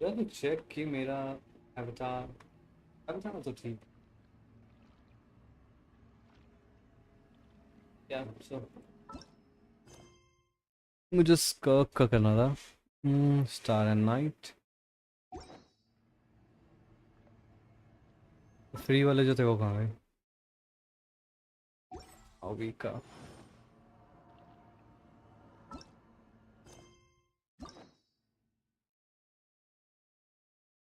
यार चेक कि मेरा अवतार अवतार तो ठीक क्या सब मुझे स्कर्क का करना था। स्टार एंड नाइट फ्री वाले जो थे वो कहाँ गए? माविका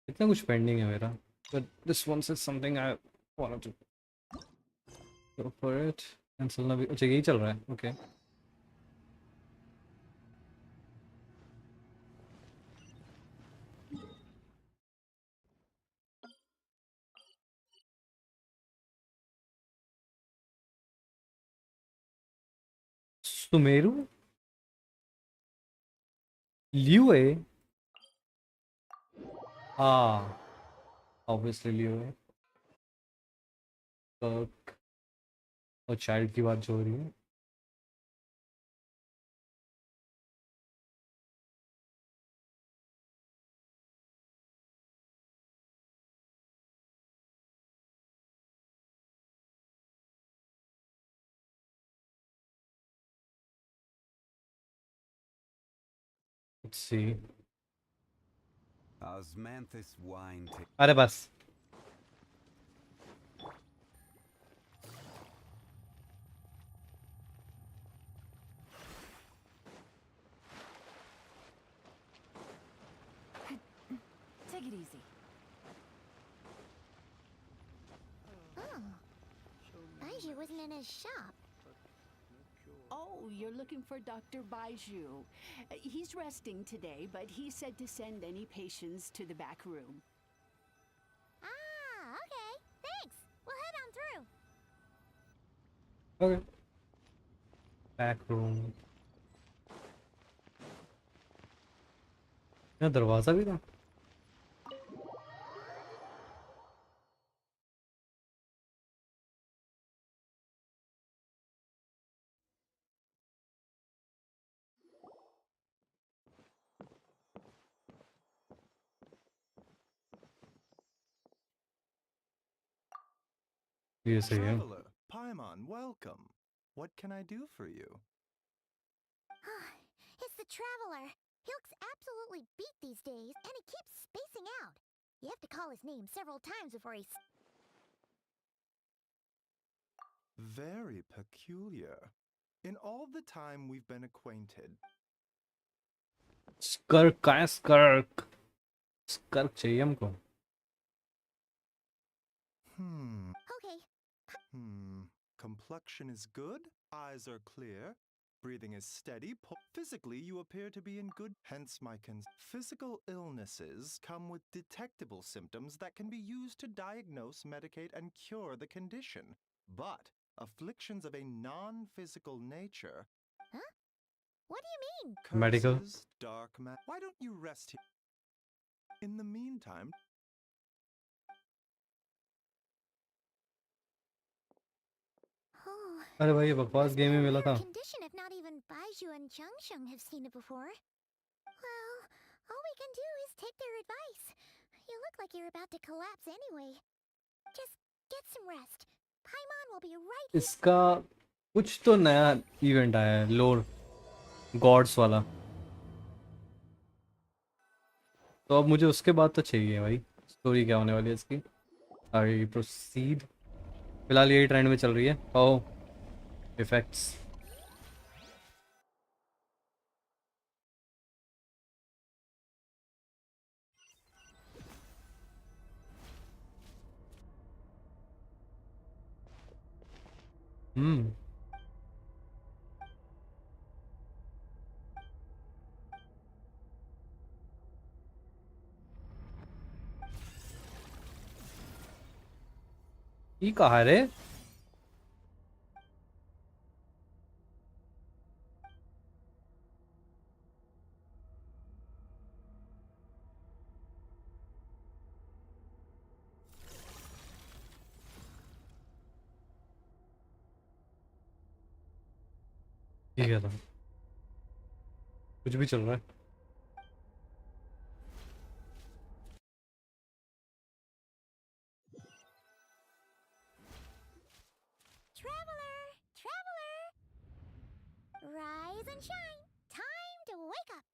इतना कुछ पेंडिंग है मेरा but this one is something I wanted to go for it cancel ना भी अच्छा यही चल रहा है ओके सुमेरु लियुए हाँ ऑब्वियसली लियुए स्कर्क और चाइल्ड की बात जो हो रही है let's see Osmanthus wine. अरे बस Take it easy. Oh, Baiju wasn't in his shop. Oh, you're looking for Dr. Baiju. He's resting today, but he said to send any patients to the back room. Ah, okay. Thanks. We'll head on through. okay back room यहाँ दरवाजा भी था ये सही है Traveler, Paimon, welcome. What can I do for you? It's the Traveler. He looks absolutely beat these days, and he keeps spacing out. You have to call his name several times before he... Very peculiar. In all the time we've been acquainted, स्कर्क का है स्कर्क स्कर्क चाहिए हमको Okay. Complexion is good, eyes are clear, breathing is steady. Physically, you appear to be in good. Hence, physical illnesses come with detectable symptoms that can be used to diagnose, medicate, and cure the condition. But afflictions of a non-physical nature. Huh? What do you mean? Medical. Curses, dark magic. Why don't you rest here? In the meantime, Oh, अरे भाई ये बकवास must game be he a मिला rare था condition if not even Baiju and Changsheng have seen it before. Well, all we can do is take their advice. You look like you're about to collapse anyway. Just get some rest. Paimon will be right here. इसका कुछ तो नया event आया है लोर God's वाला तो अब मुझे उसके बाद तो चाहिए भाई स्टोरी क्या होने वाली है इसकी आगे प्रोसीड फिलहाल यही ट्रेंड में चल रही है ओह इफेक्ट्स हम्म ये कहा रे ये क्या था कुछ भी चल रहा है traveler, traveler. Rise and shine. Time to wake up.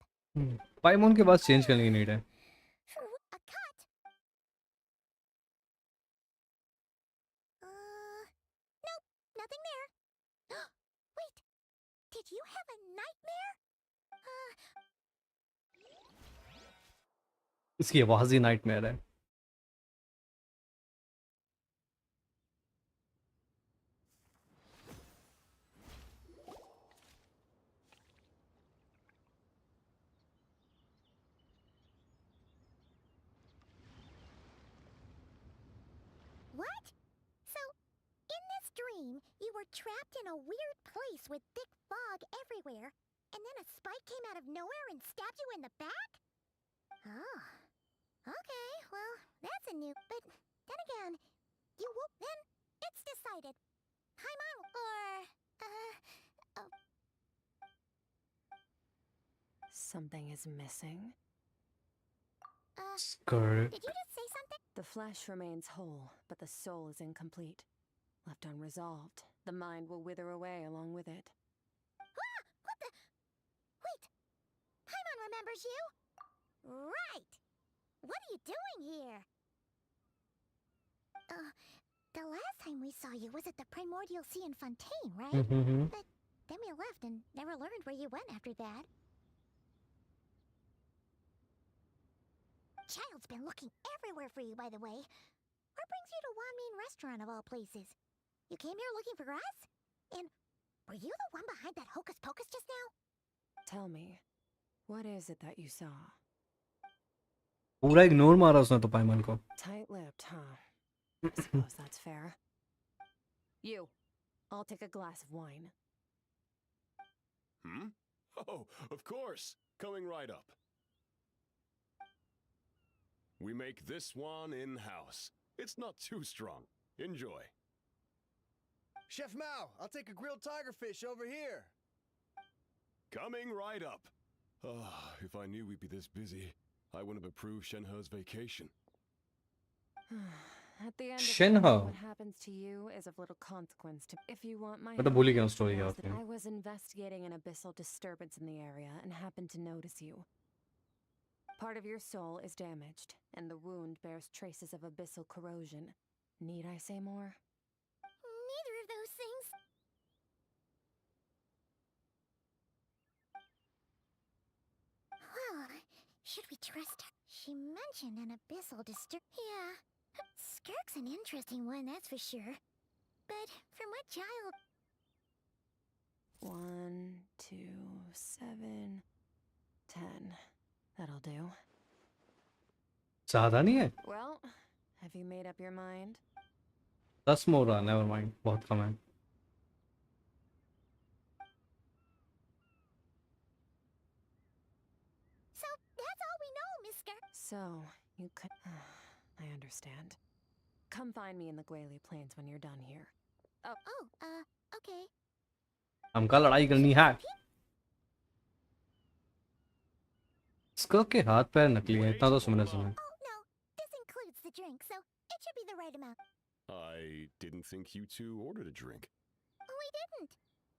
पाइमोन के पास चेंज करने की नीड है. A cut. Nope, nothing there. Wait, did you have a nightmare? इसकी आवाज ही नाइटमेयर है. What? So, in this dream, you were trapped in a weird place with thick fog everywhere, and then a spike came out of nowhere and stabbed you in the back? Oh. Okay, well, that's a new... But then again, you woke then? It's decided. Paimon or... Something is missing. Skirk. Did you just say something? The flesh remains whole, but the soul is incomplete. Left unresolved, the mind will wither away along with it. Ah! What the... Wait! Paimon remembers you? Right! What are you doing here? The last time we saw you was at the Primordial Sea in Fontaine, right? But then we left and never learned where you went after that. Child's been looking everywhere for you, by the way. What brings you to Wanmin Restaurant of all places? You came here looking for us? And were you the one behind that hocus pocus just now? Tell me, what is it that you saw? पूरा ignore मारा उसने तो पाइमोन को. Tight-lipped, huh? I suppose that's fair. You, I'll take a glass of wine. Hmm? Oh, of course. Coming right up. We make this one in-house. It's not too strong. Enjoy. Chef Mao, I'll take a grilled tiger fish over here. Coming right up. Ah, if I knew we'd be this busy, I wouldn't have approved Shenhe's vacation. At the end of Shenhe. the day, what happens to you is of little consequence to... If you want my मैं तो भूल ही गया help, उस story के know बारे that में. I was investigating an abyssal disturbance in the area and happened to notice you. Part of your soul is damaged, and the wound bears traces of abyssal corrosion. Need I say more? Neither of those things. Well, should we trust her? She mentioned an abyssal Yeah, Skirk's an interesting one, that's for sure. But from what child... 1, 2, 7, 10. That'll do. ज़्यादा नहीं है. Well, have you made up your mind? 10 more रहा. Never mind. बहुत कम है. So, that's all we know, Miss Skirk. So, you could... I understand. Come find me in the Guili Plains when you're done here. Okay. हमका लड़ाई करनी है. स्कर्क के हाथ पैर नकली हैं. इतना तो सुनने सुने. Oh, no, this includes the drink, so it should be the right amount. I didn't think you two ordered a drink. We didn't.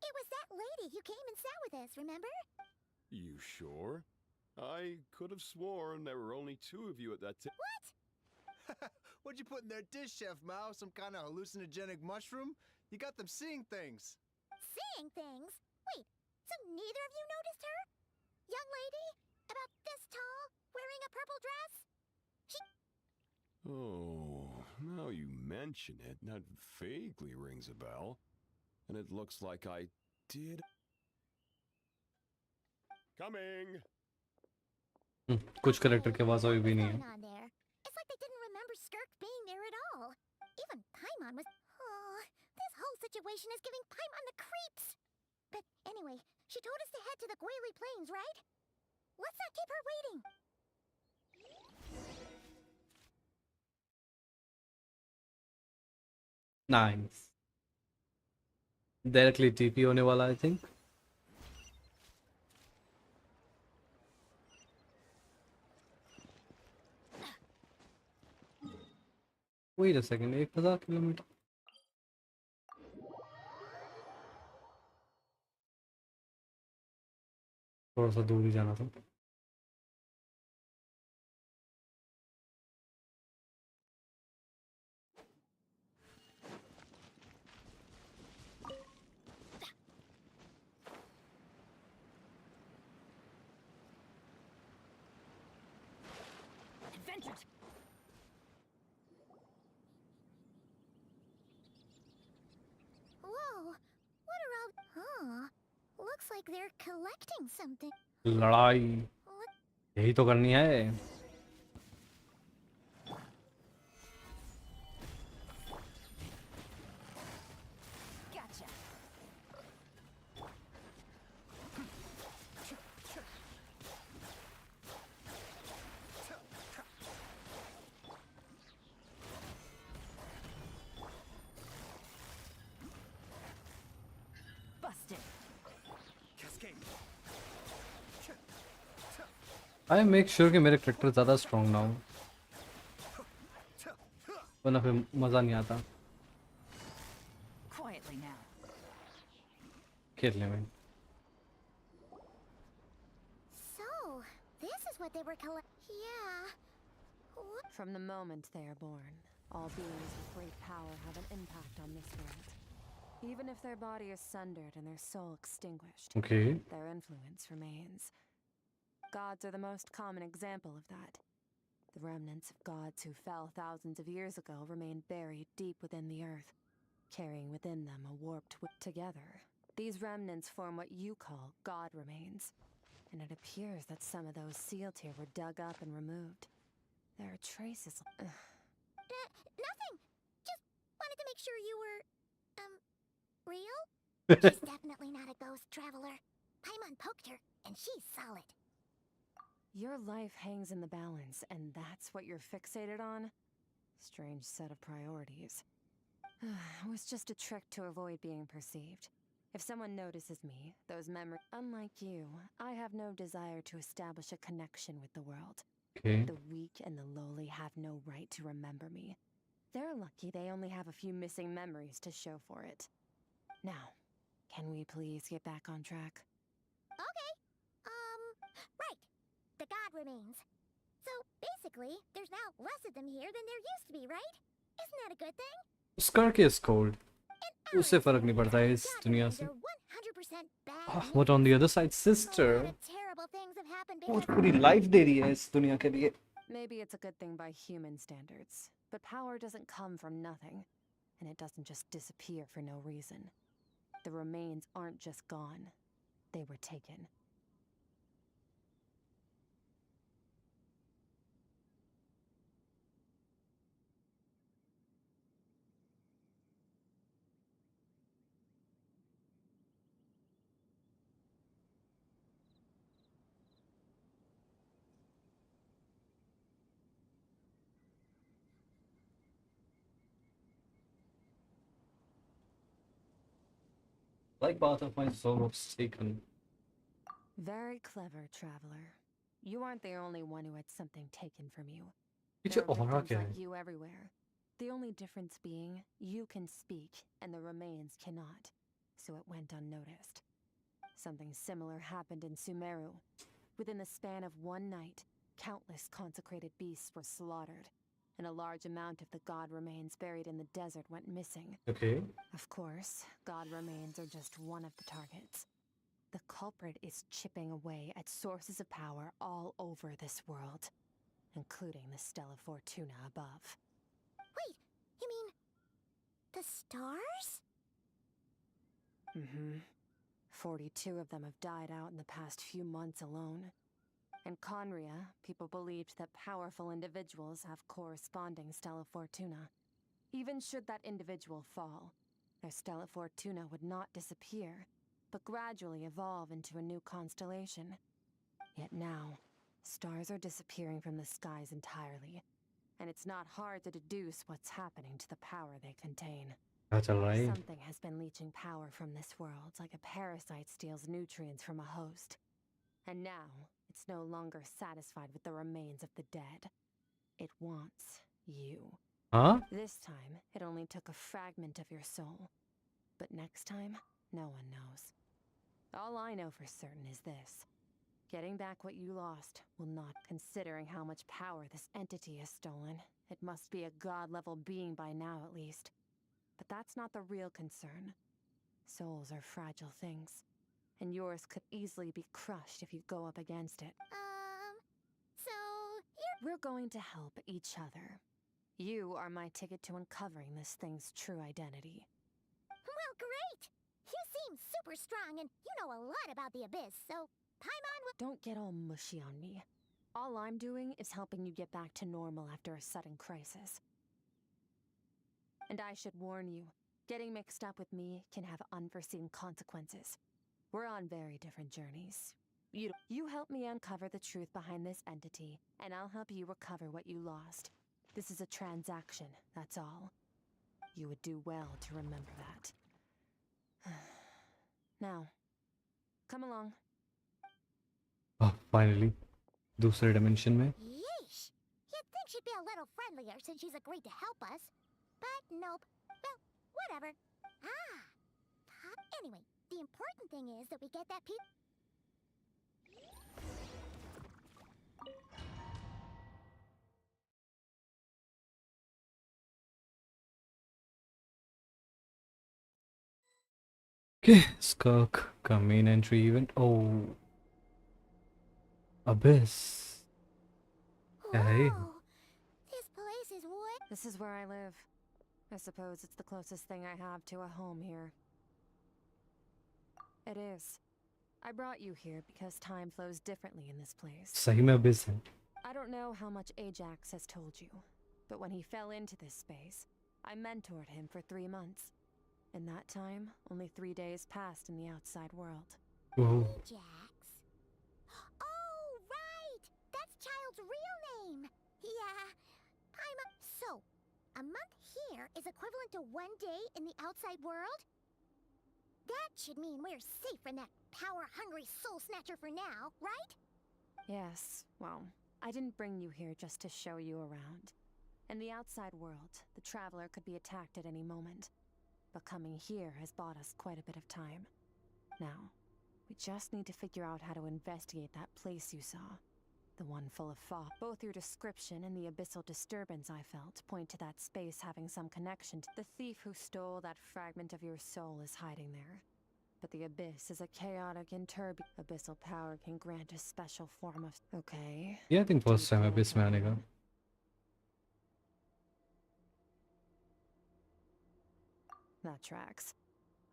It was that lady who came and sat with us, remember? You sure? I could have sworn there were only 2 of you at that time. What? What'd you put in their dish, Chef Mao? Some kind of hallucinogenic mushroom? You got them seeing things. Seeing things? Wait, so neither of you noticed her? Young lady? About this tall? Wearing a purple dress? Oh, now you mention it, that vaguely rings a bell. And it looks like I did... Coming! कुछ character के पास अभी भी नहीं है. What's going on there? It's like they didn't remember Skirk being there at all. Even Paimon was... Oh, this whole situation is giving Paimon the creeps. But anyway, she told us to head to the Guili Plains, right? Let's not keep her waiting. Nice. Directly TP होने वाला I think. Wait a second. 1000 kilometre. थोड़ा सा दूर ही जाना था। Adventures! Whoa! What are all... Huh. Looks like they're collecting something. लड़ाई What? यही तो करनी है। Gotcha! Busted! Cascade. I make sure कि मेरे करेक्टर ज़्यादा स्ट्रॉन्ग ना हो, वरना फिर मज़ा नहीं आता Quietly now. खेलने में। So, this is what they were Yeah. What? From the moment they are born, all beings with great power have an impact on this world. Even if their body is sundered and their soul extinguished, okay their influence remains. Gods are the most common example of that. The remnants of gods who fell thousands of years ago remain buried deep within the earth, carrying within them a warped together. These remnants form what you call god remains, and it appears that some of those sealed here were dug up and removed. There are traces. Nothing! Just wanted to make sure you were... real? She's definitely not a ghost traveler. Paimon poked her, and she's solid. Your life hangs in the balance, and that's what you're fixated on? Strange set of priorities. It was just a trick to avoid being perceived. If someone notices me, those memories... Unlike you, I have no desire to establish a connection with the world. Okay The weak and the lowly have no right to remember me. They're lucky they only have a few missing memories to show for it. Now, can we please get back on track? Okay. Right. The god remains. So, basically, there's now less of them here than there used to be, right? Isn't that a good thing? स्कर्क is cold, उससे फर्क नहीं पड़ता है इस God दुनिया remains से। are 100% bad What on the other side, A sister? lot of terrible things have happened वो because... पूरी लाइफ दे रही है इस दुनिया के लिए। Maybe it's a good thing by human standards, but power doesn't come from nothing, and it doesn't just disappear for no reason. The remains aren't just gone, they were taken. Like part of my soul was taken. Very clever, traveler. You aren't the only one who had something taken from you. पीछे There are aura victims क्या है? like you everywhere. The only difference being, you can speak, and the remains cannot. So it went unnoticed. Something similar happened in Sumeru. Within the span of one night, countless consecrated beasts were slaughtered, and a large amount of the god remains buried in the desert went missing. Okay. Of course, god remains are just one of the targets. The culprit is chipping away at sources of power all over this world, including the Stella Fortuna above. Wait, you mean... the stars? Mm-hmm. 42 of them have died out in the past few months alone. In Conria, people believed that powerful individuals have corresponding Stella Fortuna. Even should that individual fall, their Stella Fortuna would not disappear, but gradually evolve into a new constellation. Yet now, stars are disappearing from the skies entirely, and it's not hard to deduce what's happening to the power they contain. क्या चल रहा है? Something has been leeching power from this world, like a parasite steals nutrients from a host. And now, it's no longer satisfied with the remains of the dead. It wants you. हाँ? This time, it only took a fragment of your soul. But next time, no one knows. All I know for certain is this. Getting back what you lost will not, considering how much power this entity has stolen. It must be a god-level being by now, at least. But that's not the real concern. Souls are fragile things, and yours could easily be crushed if you go up against it. So, We're going to help each other. You are my ticket to uncovering this thing's true identity. well, great! You seem super strong and you know a lot about the Abyss, so Paimon will— Don't get all mushy on me. All I'm doing is helping you get back to normal after a sudden crisis. And I should warn you, getting mixed up with me can have unforeseen consequences. We're on very different journeys. You help me uncover the truth behind this entity, and I'll help you recover what you lost. This is a transaction, that's all. You would do well to remember that. Now, come along. Oh, finally. दूसरे dimension में. Yeesh! You'd think she'd be a little friendlier since she's agreed to help us. But nope. Well, whatever. Anyway, the important thing is that we get that Okay, Skirk का main entry event. Oh, Abyss. Hey. Whoa! This place is what? This is where I live. I suppose it's the closest thing I have to a home here. It is. I brought you here because time flows differently in this place. सही में Abyss है. I don't know how much Ajax has told you, but when he fell into this space, I mentored him for 3 months. In that time, only 3 days passed in the outside world. Oh. Jax. Oh, right! That's Child's real name! Yeah. So, a month here is equivalent to 1 day in the outside world? That should mean we're safe from that power-hungry soul snatcher for now, right? Yes, well, I didn't bring you here just to show you around. In the outside world, the traveler could be attacked at any moment. But coming here has bought us quite a bit of time. Now, we just need to figure out how to investigate that place you saw. The one full of fog. Both your description and the abyssal disturbance I felt point to that space having some connection to the thief who stole that fragment of your soul is hiding there. But the abyss is a chaotic and turbulent. Abyssal power can grant a special form of... Okay. Yeah, I think first time Abyss में आने का. That tracks.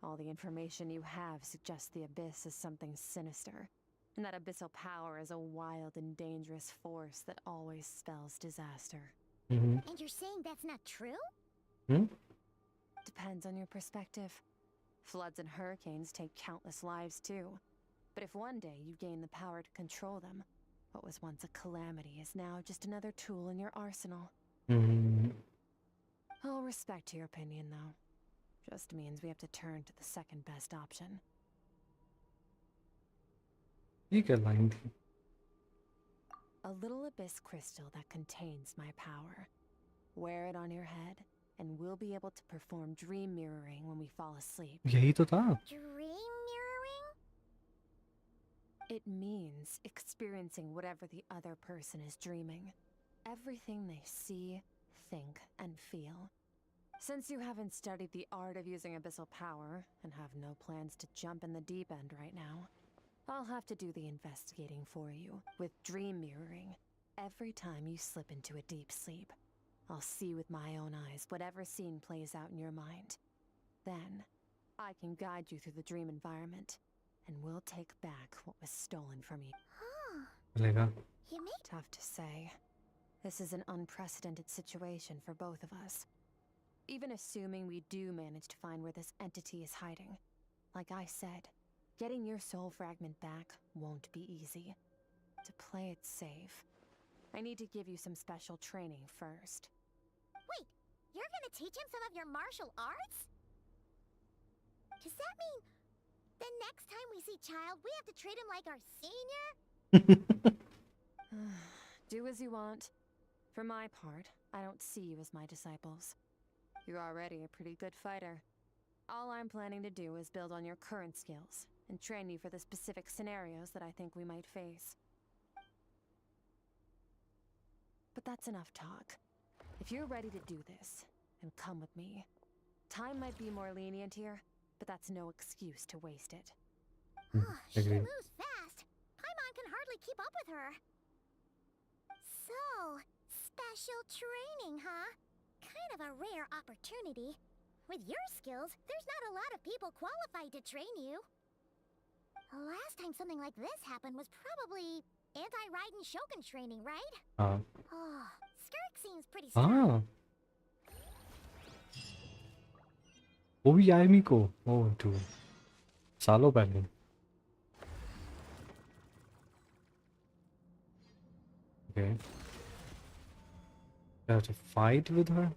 All the information you have suggests the Abyss is something sinister, and that abyssal power is a wild and dangerous force that always spells disaster. Mm-hmm. And you're saying that's not true? Depends on your perspective. Floods and hurricanes take countless lives too. But if one day you gain the power to control them, what was once a calamity is now just another tool in your arsenal. Mm-hmm. All respect to your opinion, though. Just means we have to turn to the second best option. ये क्या line थी? A little abyss crystal that contains my power. Wear it on your head, and we'll be able to perform dream mirroring when we fall asleep. यही तो था. Dream mirroring? It means experiencing whatever the other person is dreaming. Everything they see, think, and feel. Since you haven't studied the art of using abyssal power, and have no plans to jump in the deep end right now, I'll have to do the investigating for you. With dream mirroring, every time you slip into a deep sleep, I'll see with my own eyes whatever scene plays out in your mind. Then, I can guide you through the dream environment, and we'll take back what was stolen from you. Huh. चलेगा. You may— Tough to say. This is an unprecedented situation for both of us. Even assuming we do manage to find where this entity is hiding. Like I said, getting your soul fragment back won't be easy. To play it safe, I need to give you some special training first. Wait, you're gonna teach him some of your martial arts? Does that mean the next time we see Child, we have to treat him like our senior? Do as you want. For my part, I don't see you as my disciples. You're already a pretty good fighter. All I'm planning to do is build on your current skills and train you for the specific scenarios that I think we might face. But that's enough talk. If you're ready to do this, then come with me. Time might be more lenient here, but that's no excuse to waste it. She Agreed. moves fast. Paimon can hardly keep up with her. So, special training, huh? Kind of a rare opportunity. With your skills, there's not a lot of people qualified to train you. The last time something like this happened was probably anti-Raiden Shogun training, right? हाँ Oh, Skirk seems pretty strong. हाँ वो भी आयमी को ओह to सालों पहले okay you have to fight with her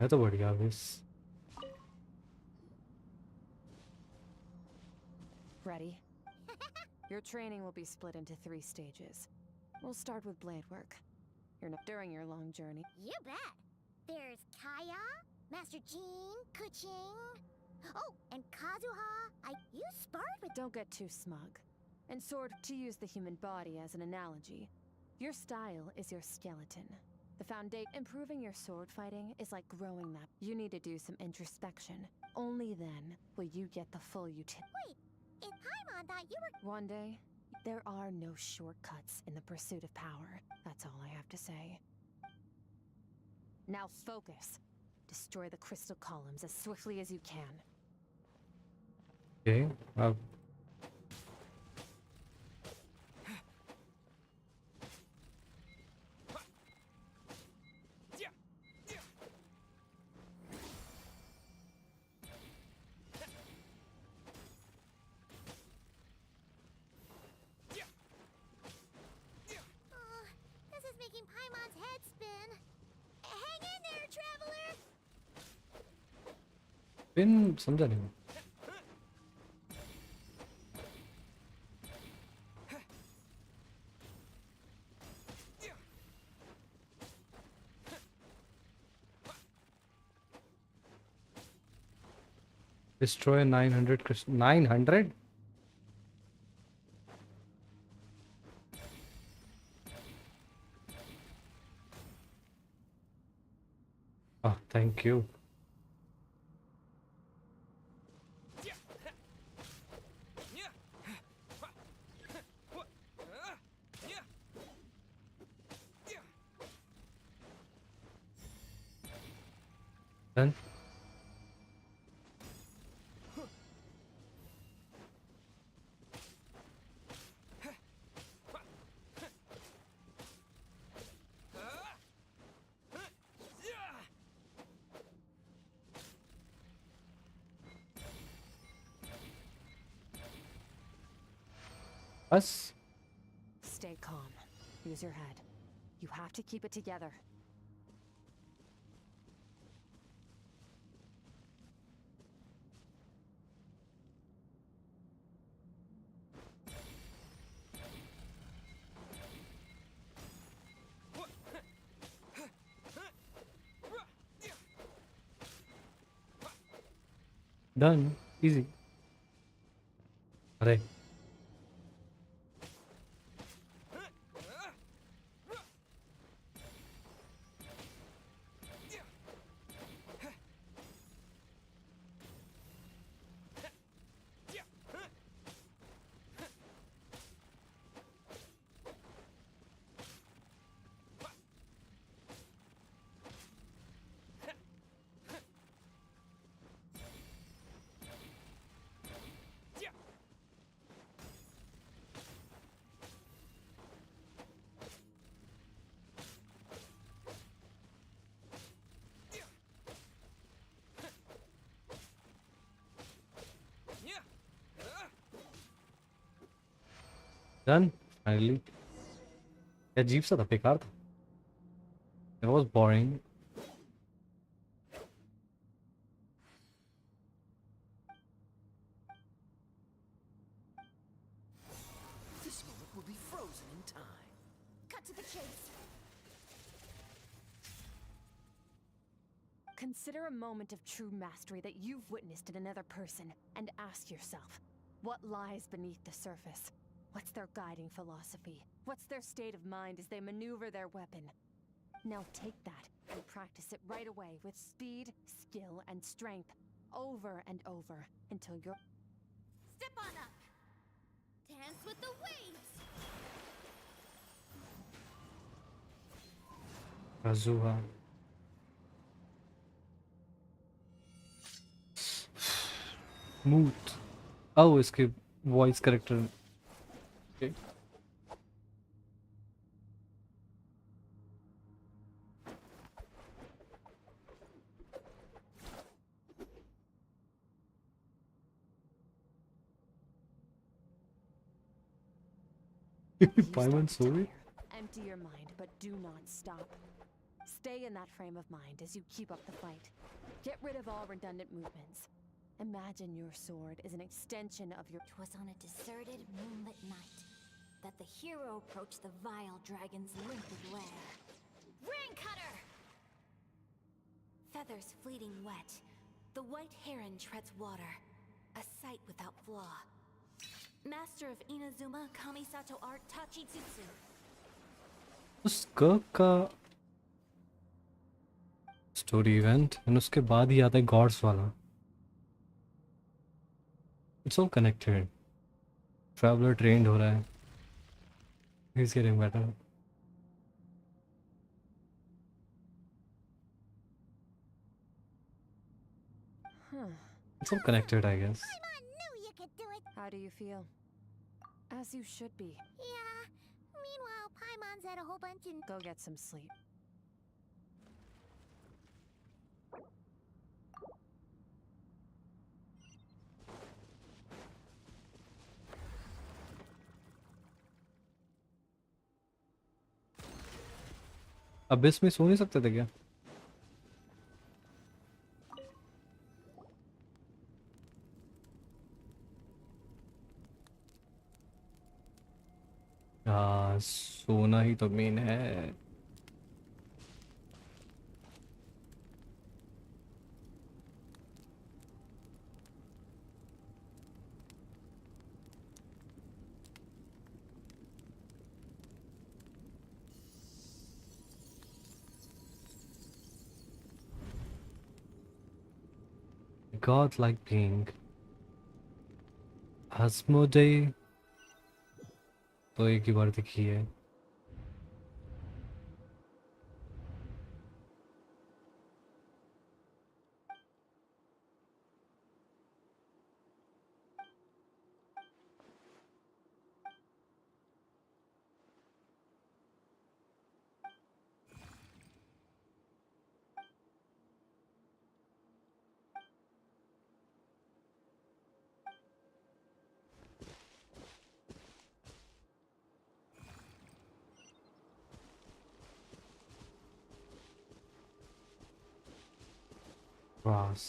है तो बढ़िया बस Ready? Your training will be split into 3 stages. We'll start with blade work. You're not during your long journey. You bet. There's Kaya, Master Jean, Kuching. Oh, and Kazuha. You sparred with. Don't get too smug. And sword, to use the human body as an analogy, your style is your skeleton. The foundation. Improving your sword fighting is like growing that. You need to do some introspection. Only then will you get the full utility. Wait, if Paimon thought you were. One day, there are no shortcuts in the pursuit of power. That's all I have to say. Now focus. Destroy the crystal columns as swiftly as you can. okay This is making Paimon's head spin. Hang in there, traveler. Pin समझा नहीं destroy 900 900 oh thank you done us Stay calm. Use your head. You have to keep it together. done easy अरे done finally क्या अजीब सा था बेकार था it was boring This moment will be frozen in time. to the chase. Consider a moment of true mastery that you've witnessed in another person, and ask yourself, what lies beneath the surface? What's their guiding philosophy? What's their state of mind as they maneuver their weapon? Now take that and practice it right away with speed, skill, and strength, over and over, until you're... Step on up. Dance with the waves. Kazuha. Smooth. Oh, इसके voice character. Okay. You Paimon stop sorry. there. Empty your mind, but do not stop. Stay in that frame of mind as you keep up the fight. Get rid of all redundant movements. Imagine your sword is an extension of your... 'Twas on a deserted, moonlit night that the hero approached the vile dragon's limpid lair. Rain cutter! Feathers fleeting wet, the white heron treads water, a sight without flaw. Master of Inazuma Kamisato art Tachitsutsu. Skirk का story event and उसके बाद ही आता है God's वाला. It's all connected. Traveller trend हो रहा है. He is getting better. Huh. It's all connected, I guess. I knew you could do it. How do you feel? As you should be. Yeah. Meanwhile, Paimon's had a whole bunch of... Go get some sleep. Abish में सो नहीं सकते थे क्या? हाँ, सोना ही तो main है. God-like being. Asmodee तो एक ही बार दिखी है. Cross.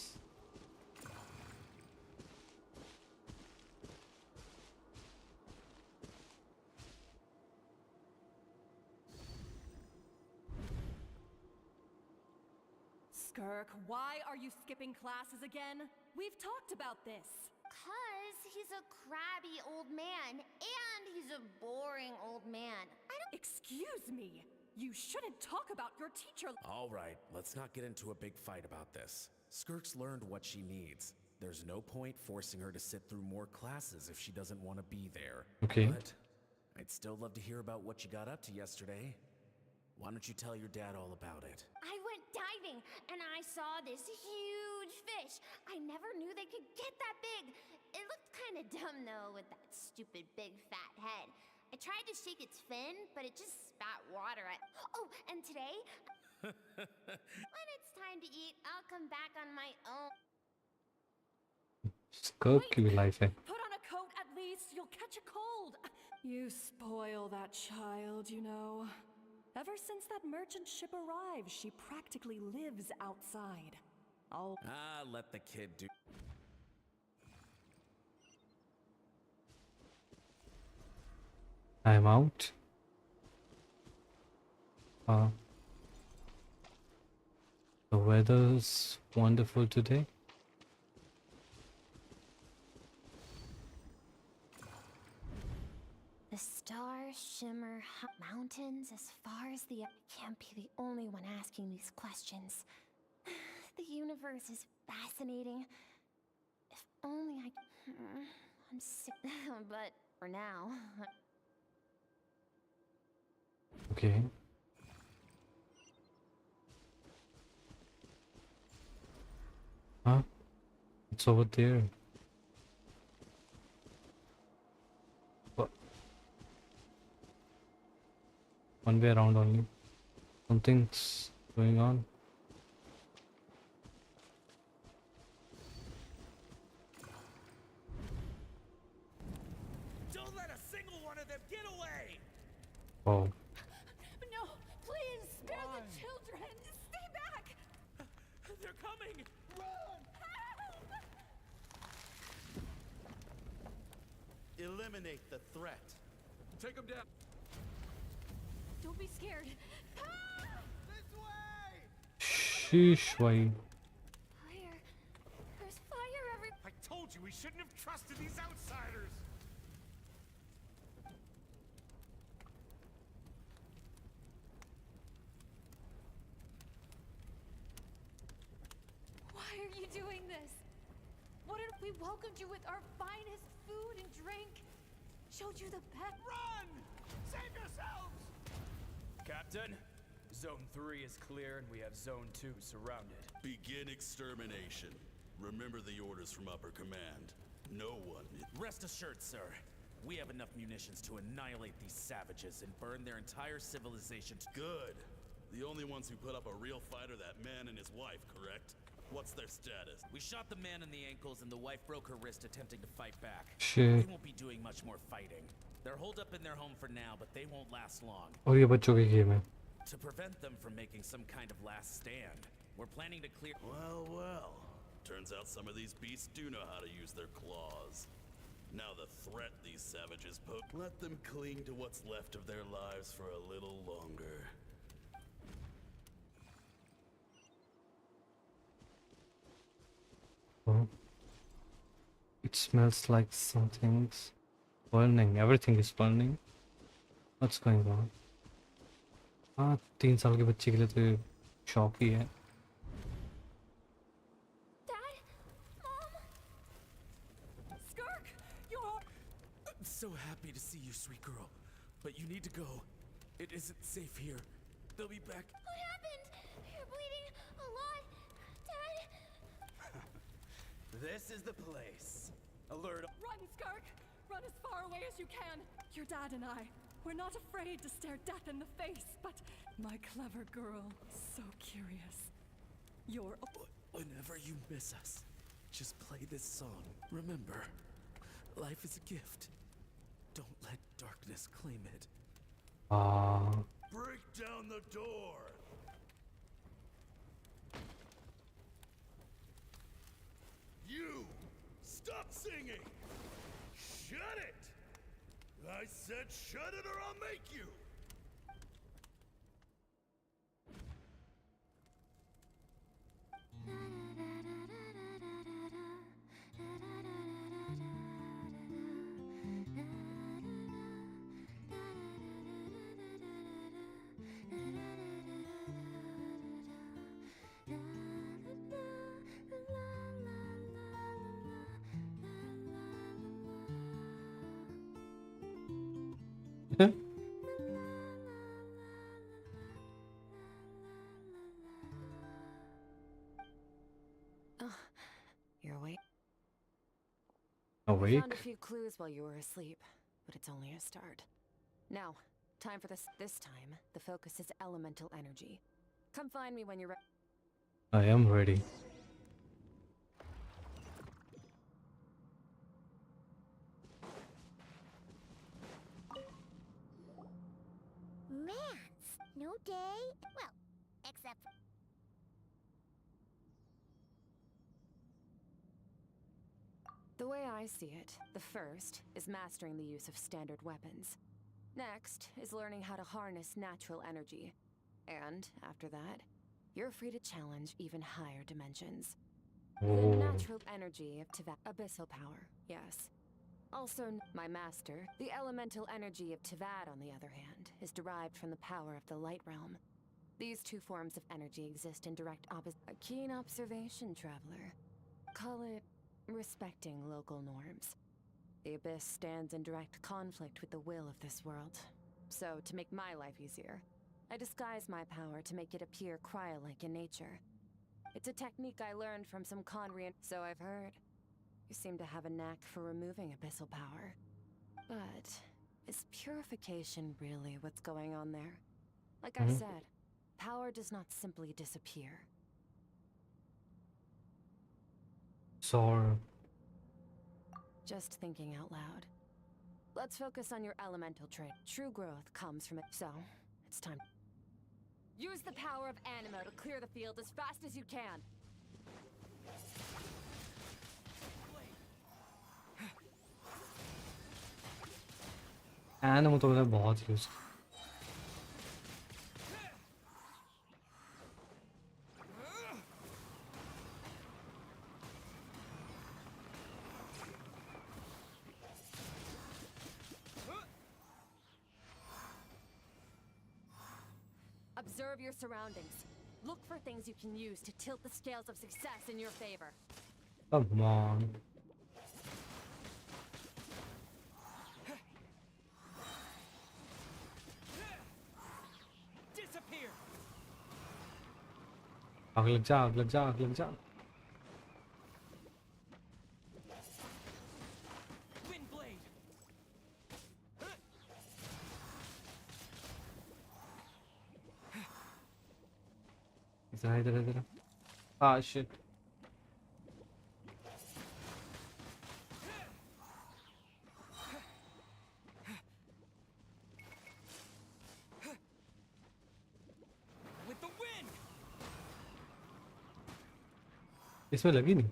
Skirk, why are you skipping classes again? We've talked about this. 'Cause he's a crabby old man, and he's a boring old man. Excuse me. You shouldn't talk about your teacher. All right, let's not get into a big fight about this. Skirk's learned what she needs. There's no point forcing her to sit through more classes if she doesn't want to be there. Okay. But I'd still love to hear about what you got up to yesterday. Why don't you tell your dad all about it? I went diving, and I saw this huge fish. I never knew they could get that big. It looked kind of dumb, though, with that stupid big fat head. I tried to shake its fin, but it just spat water at... Oh, and today, when it's time to eat, I'll come back on my own. Skirk की भी life है. Put on a coat at least. You'll catch a cold. You spoil that child, you know. Ever since that merchant ship arrived, she practically lives outside. Let the kid do. I'm out. Uh, the weather's wonderful today. The stars shimmer mountains as far as the... Can't be the only one asking these questions. The universe is fascinating. If only I... I'm sick, but for now... Okay. Huh? It's over there. What? One way around only. Something's going on. Don't let a single one of them get away! Oh. No, please spare the children. Stay back. They're coming! Eliminate the threat. Take him down. Don't be scared. This way! Sheesh, why? Fire. There's fire every... I told you we shouldn't have trusted these outsiders. Why are you doing this? What if we welcomed you with our finest food and drink? Showed you the best. Run! Save yourselves! Captain, Zone 3 is clear and we have Zone 2 surrounded. Begin extermination. Remember the orders from upper command. No one... Rest assured, sir. We have enough munitions to annihilate these savages and burn their entire civilization. Good. The only ones who put up a real fight are that man and his wife, correct? What's their status? We shot the man in the ankles and the wife broke her wrist attempting to fight back. Shit. They won't be doing much more fighting. They're holed up in their home for now, but they won't last long. और ये बच्चों की game है. To prevent them from making some kind of last stand, we're planning to clear... Well, well. Turns out some of these beasts do know how to use their claws. Now the threat these savages pose... Let them cling to what's left of their lives for a little longer. Oh. It smells like something's burning. Everything is burning. What's going on? हाँ 3 साल के बच्चे के लिए तो shock ही है. Dad? Mom? Skirk, you're... I'm so happy to see you, sweet girl. But you need to go. It isn't safe here. They'll be back. What happened? You're bleeding a lot. Dad? This is the place. Alert. Run, Skirk! Run as far away as you can. Your dad and I, we're not afraid to stare death in the face, but my clever girl, so curious. You're... Whenever you miss us, just play this song. Remember, life is a gift. Don't let darkness claim it. Break down the door! You! Stop singing! Shut it! I said shut it or I'll make you! You're awake? I found a Awake? few clues while you were asleep, but it's only a start. Now, time for this. This time, the focus is elemental energy. Come find me when you're ready. I am ready. Mance, no day. Well, except The way I see it, the first is mastering the use of standard weapons. Next is learning how to harness natural energy. And after that, you're free to challenge even higher dimensions. Oh. The natural energy of abyssal power, yes. Also, my master, the elemental energy of Tivad, on the other hand, is derived from the power of the light realm. These two forms of energy exist in direct opposite. A keen observation, traveler. Call it respecting local norms. The Abyss stands in direct conflict with the will of this world. So, to make my life easier, I disguise my power to make it appear cryo-like in nature. It's a technique I learned from some Conrian, so I've heard. You seem to have a knack for removing abyssal power. But is purification really what's going on there? Like I said, power does not simply disappear. So, Just thinking out loud. Let's focus on your elemental trait. True growth comes from it. So, it's time. Use the power of Animo to clear the field as fast as you can. एनिमो तो मैंने बहुत use किया. Observe your surroundings. Look for things you can use to tilt the scales of success in your favor. Come on. Disappear. आग लग जा, आग लग जा, आग लग जा. Windblade. इधर इधर. Ah shit. With the wind. इसमें लगी नहीं.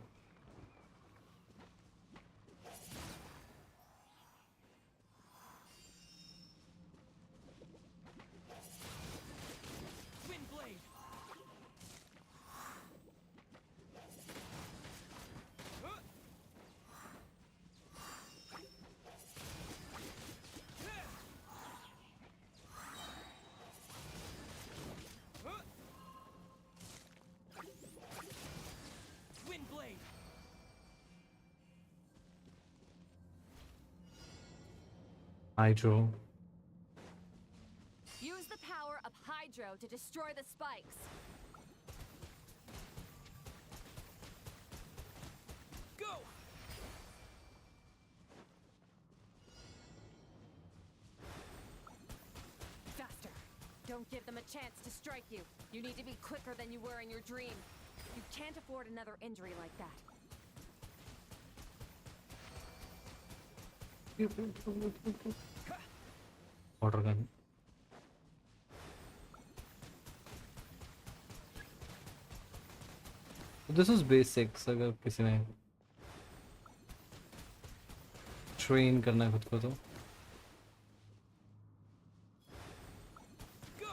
Windblade. Windblade. Hydro. Use the power of Hydro to destroy the spikes. Go. Faster. Don't give them a chance to strike you. You need to be quicker than you were in your dream. You can't afford another injury like that. Water gun. This is basics. अगर किसी ने train करना है खुद को तो. Go.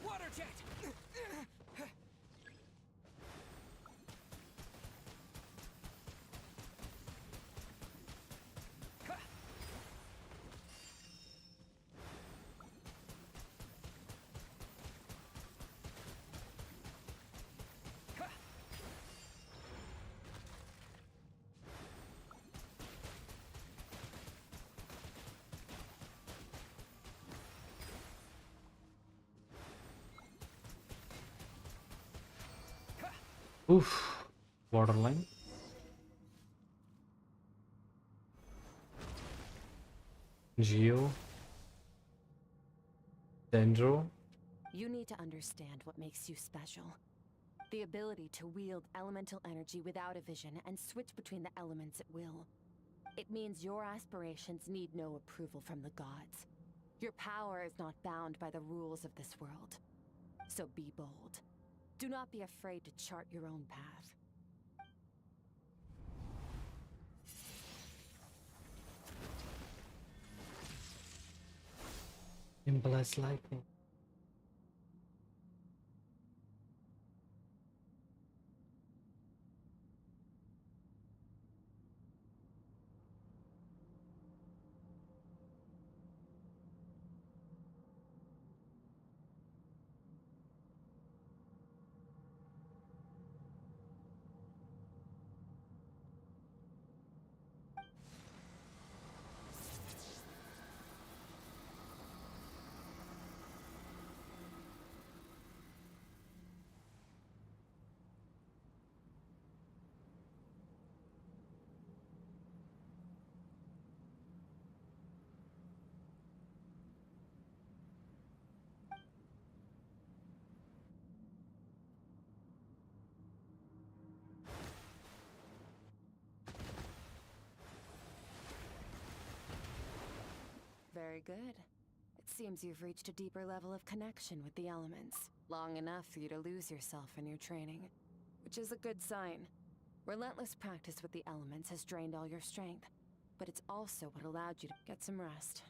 Water jet. Oof. Waterline. Geo. Dendro. You need to understand what makes you special. The ability to wield elemental energy without a vision and switch between the elements at will. It means your aspirations need no approval from the gods. Your power is not bound by the rules of this world. So be bold. Do not be afraid to chart your own path. Implies lightning. Very good. It seems you've reached a deeper level of connection with the elements. Long enough for you to lose yourself in your training. Which is a good sign. Relentless practice with the elements has drained all your strength. But it's also what allowed you to get some rest.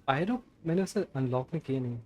पायरो मैंने उसे unlock में किया नहीं.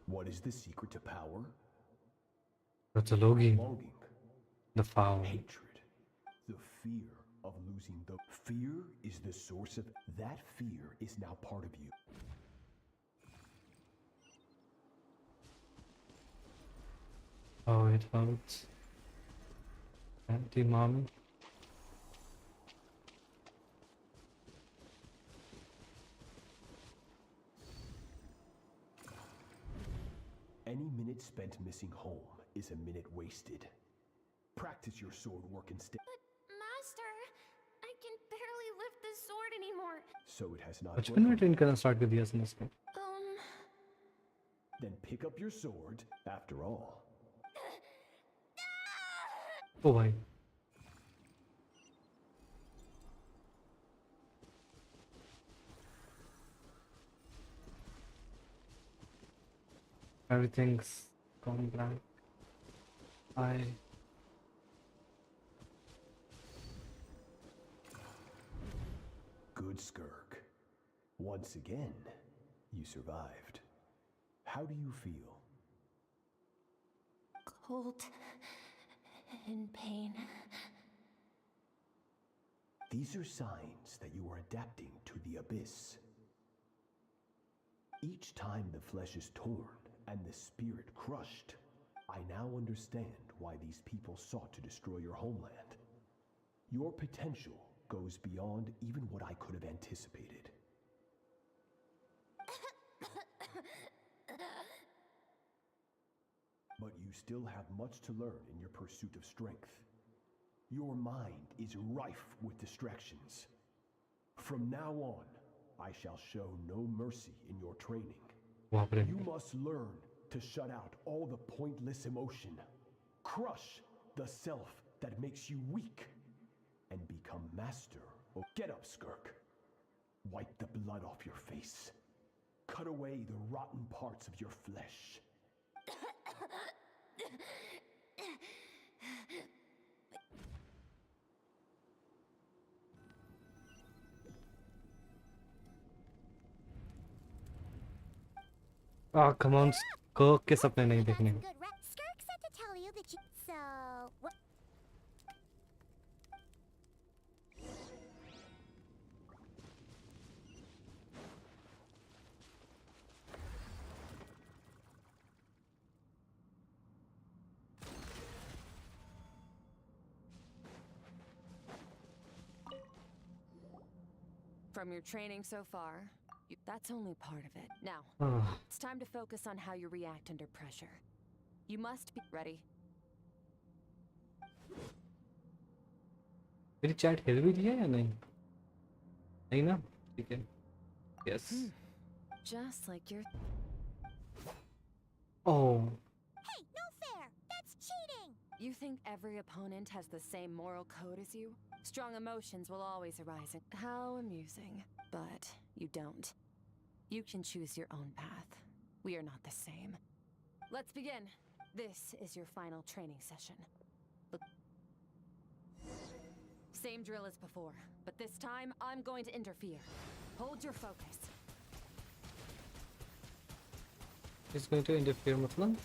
What is the secret to power? That's a longing. Longing. The foul. Hatred. The fear of losing the... Fear is the source of... That fear is now part of you. Oh, it hurts. Anti-mommy. Any minute spent missing home is a minute wasted. Practice your sword work instead. But, Master, I can barely lift this sword anymore. So it has not बचपन में worked. Train करना start कर दिया इसने इसको. Then pick up your sword, after all. ओ भाई. Everything's gone blank. Good, Skirk. Once again, you survived. How do you feel? Cold. In pain. These are signs that you are adapting to the abyss. Each time the flesh is torn and the spirit crushed, I now understand why these people sought to destroy your homeland. Your potential goes beyond even what I could have anticipated. But you still have much to learn in your pursuit of strength. Your mind is rife with distractions. From now on, I shall show no mercy in your training. You must learn to shut out all the pointless emotion. Crush the self that makes you weak. And become master. Get up, Skirk. Wipe the blood off your face. Cut away the rotten parts of your flesh. Ah, come on, Skirk के सपने नहीं देखने. Good Skirk said to tell you that you. So what? From your training so far, that's only part of it. Now, Ah, it's time to focus on how you react under pressure. You must be ready. मेरी chat हिल भी रही है या नहीं? नहीं ना? ठीक है. Yes. Just like your. Oh. Hey, no fair! That's cheating! You think every opponent has the same moral code as you? Strong emotions will always arise. How amusing. But you don't. You can choose your own path. We are not the same. Let's begin. This is your final training session. Look. Same drill as before, but this time I'm going to interfere. Hold your focus. He's going to interfere, मतलब?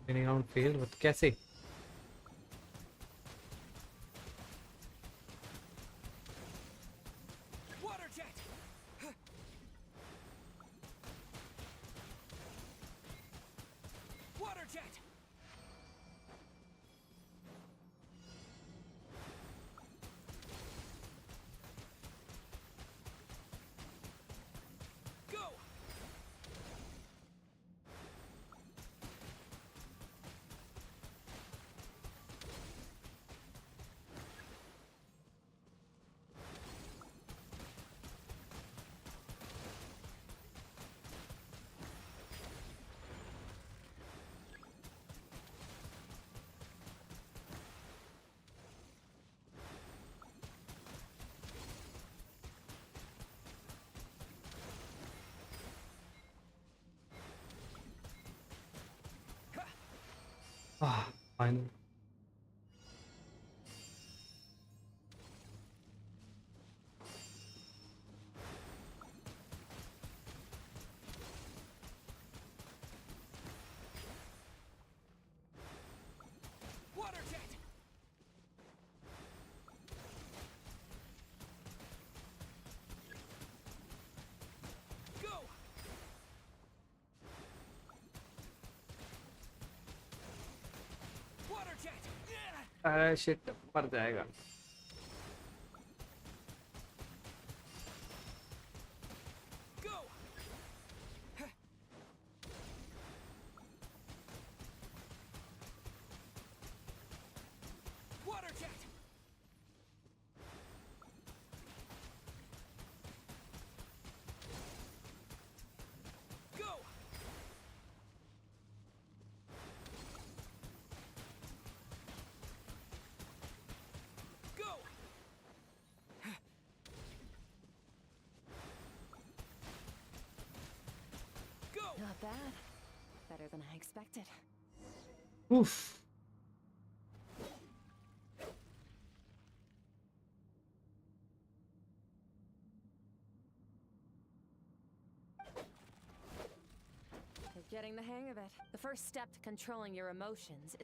Spinning around field, but कैसे? Ah, finally. Shit मर जाएगा. Not bad. Better than I expected. Oof. You're getting the hang of it. The first step to controlling your emotions.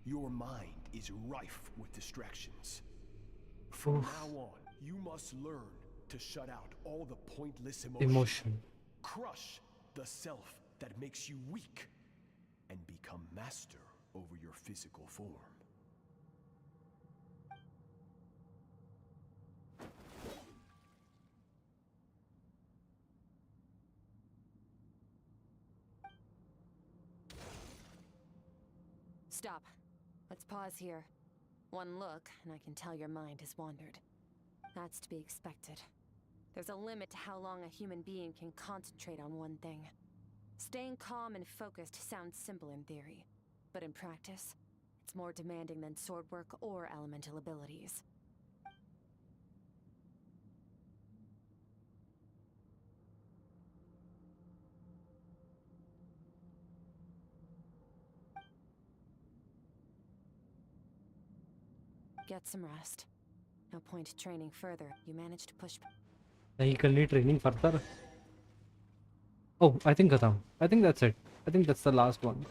Your mind is rife with distractions. From now on, you must learn to shut out all the pointless emotion. Crush the self that makes you weak, and become master over your physical form. Stop. Let's pause here. One look, and I can tell your mind has wandered. That's to be expected. There's a limit to how long a human being can concentrate on one thing. Staying calm and focused sounds simple in theory, but in practice, it's more demanding than sword work or elemental abilities. Get some rest. No point training further. You managed to push. नहीं करनी training further. Oh, I think खत्म. I think that's it. I think that's the last one.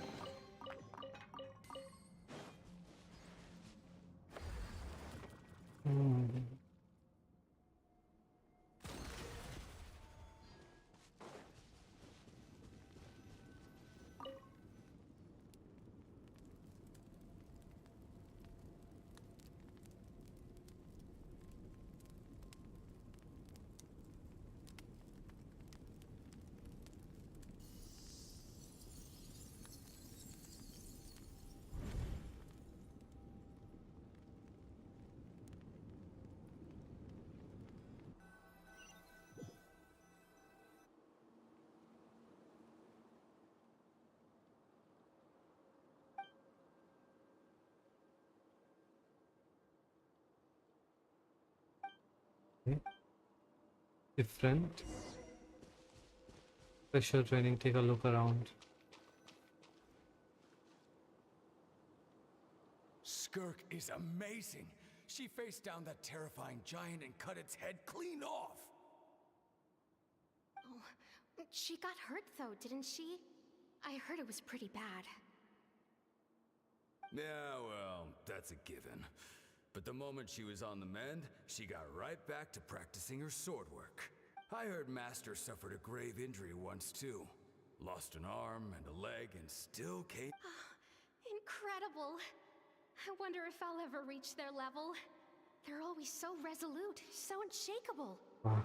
Different. Special training, take a look around. Skirk is amazing. She faced down that terrifying giant and cut its head clean off. Oh, she got hurt though, didn't she? I heard it was pretty bad. Yeah, well, that's a given. But the moment she was on the mend, she got right back to practicing her sword work. I heard Master suffered a grave injury once too. Lost an arm and a leg and still came. Incredible. I wonder if I'll ever reach their level. They're always so resolute, so unshakable. Wow.